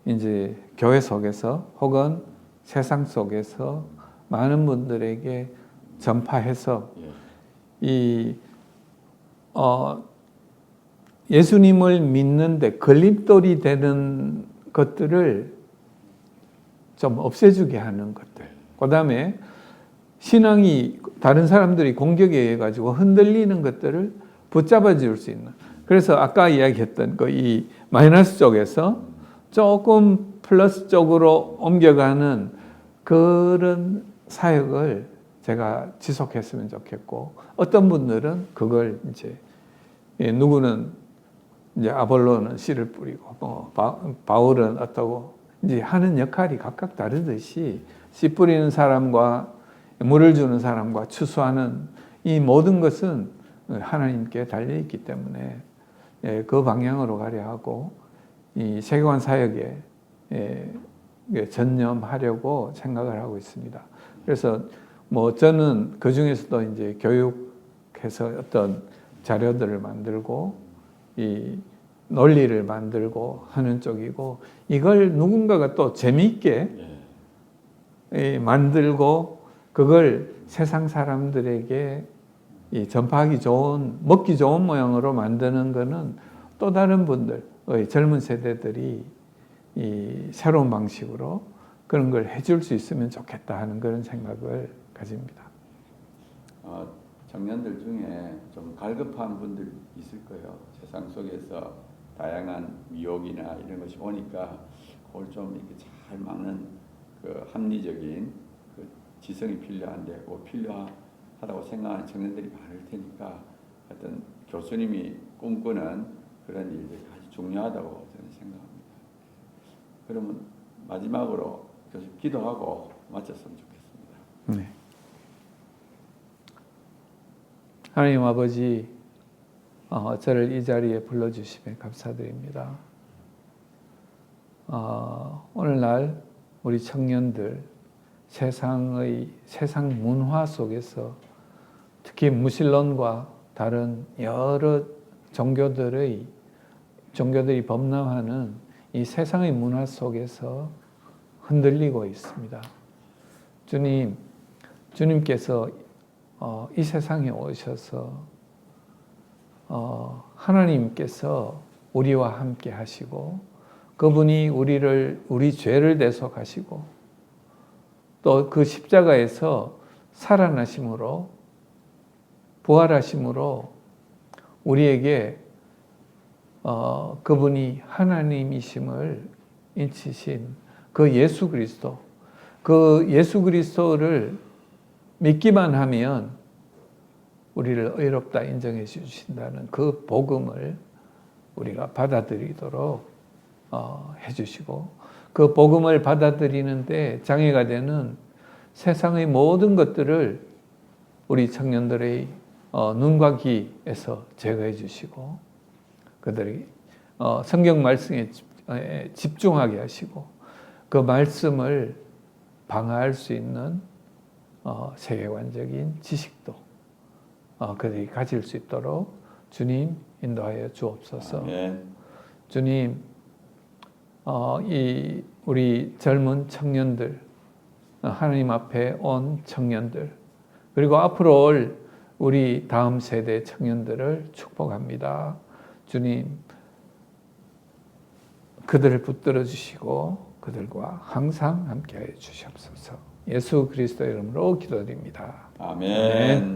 이제 교회 속에서 혹은 세상 속에서 많은 분들에게 전파해서 예수님을 믿는데 걸림돌이 되는 것들을 좀 없애주게 하는 것들. 그 다음에 신앙이 다른 사람들이 공격에 의해 가지고 흔들리는 것들을 붙잡아 줄 수 있는. 그래서 아까 이야기했던 이 마이너스 쪽에서 조금 플러스 쪽으로 옮겨가는 그런 사역을 제가 지속했으면 좋겠고, 어떤 분들은 그걸 이제 누구는 이제 아볼로는 씨를 뿌리고 바울은 어떠고 이제 하는 역할이 각각 다르듯이 씨 뿌리는 사람과 물을 주는 사람과 추수하는 이 모든 것은 하나님께 달려 있기 때문에 그 방향으로 가려 하고 이 세계관 사역에 전념하려고 생각을 하고 있습니다. 그래서 저는 그 중에서도 이제 교육해서 어떤 자료들을 만들고 이 논리를 만들고 하는 쪽이고, 이걸 누군가가 또 재미있게 만들고 그걸 세상 사람들에게 전파하기 좋은, 먹기 좋은 모양으로 만드는 거는 또 다른 분들의 젊은 세대들이 이 새로운 방식으로 그런 걸 해줄 수 있으면 좋겠다 하는 그런 생각을 가집니다. 청년들 중에 좀 갈급한 분들 있을 거예요. 세상 속에서 다양한 미혹이나 이런 것이 오니까 그걸 좀 이렇게 잘 막는 그 합리적인 그 지성이 필요한데, 필요하다고 생각하는 청년들이 많을 테니까 어떤 교수님이 꿈꾸는 그런 일들이 아주 중요하다고 저는 생각합니다. 그러면 마지막으로 교수 기도하고 마쳤으면 좋겠습니다. 네. 하나님 아버지, 저를 이 자리에 불러주심에 감사드립니다. 오늘날 우리 청년들 세상 문화 속에서 특히 무신론과 다른 여러 종교들이 범람하는 이 세상의 문화 속에서 흔들리고 있습니다. 주님께서 이 세상에 오셔서 하나님께서 우리와 함께 하시고 그분이 우리 죄를 대속하시고 또 그 십자가에서 살아나심으로 부활하심으로 우리에게 그분이 하나님이심을 인치신 그 예수 그리스도를 믿기만 하면 우리를 의롭다 인정해 주신다는 그 복음을 우리가 받아들이도록 해주시고, 그 복음을 받아들이는데 장애가 되는 세상의 모든 것들을 우리 청년들의 눈과 귀에서 제거해 주시고 그들이 성경 말씀에 집중하게 하시고 그 말씀을 방어할 수 있는 세계관적인 지식도 그들이 가질 수 있도록 주님 인도하여 주옵소서. 아멘. 주님, 우리 젊은 청년들, 하나님 앞에 온 청년들, 그리고 앞으로 올 우리 다음 세대 청년들을 축복합니다. 주님, 그들을 붙들어 주시고 그들과 항상 함께하여 주시옵소서. 예수 그리스도의 이름으로 기도드립니다. 아멘.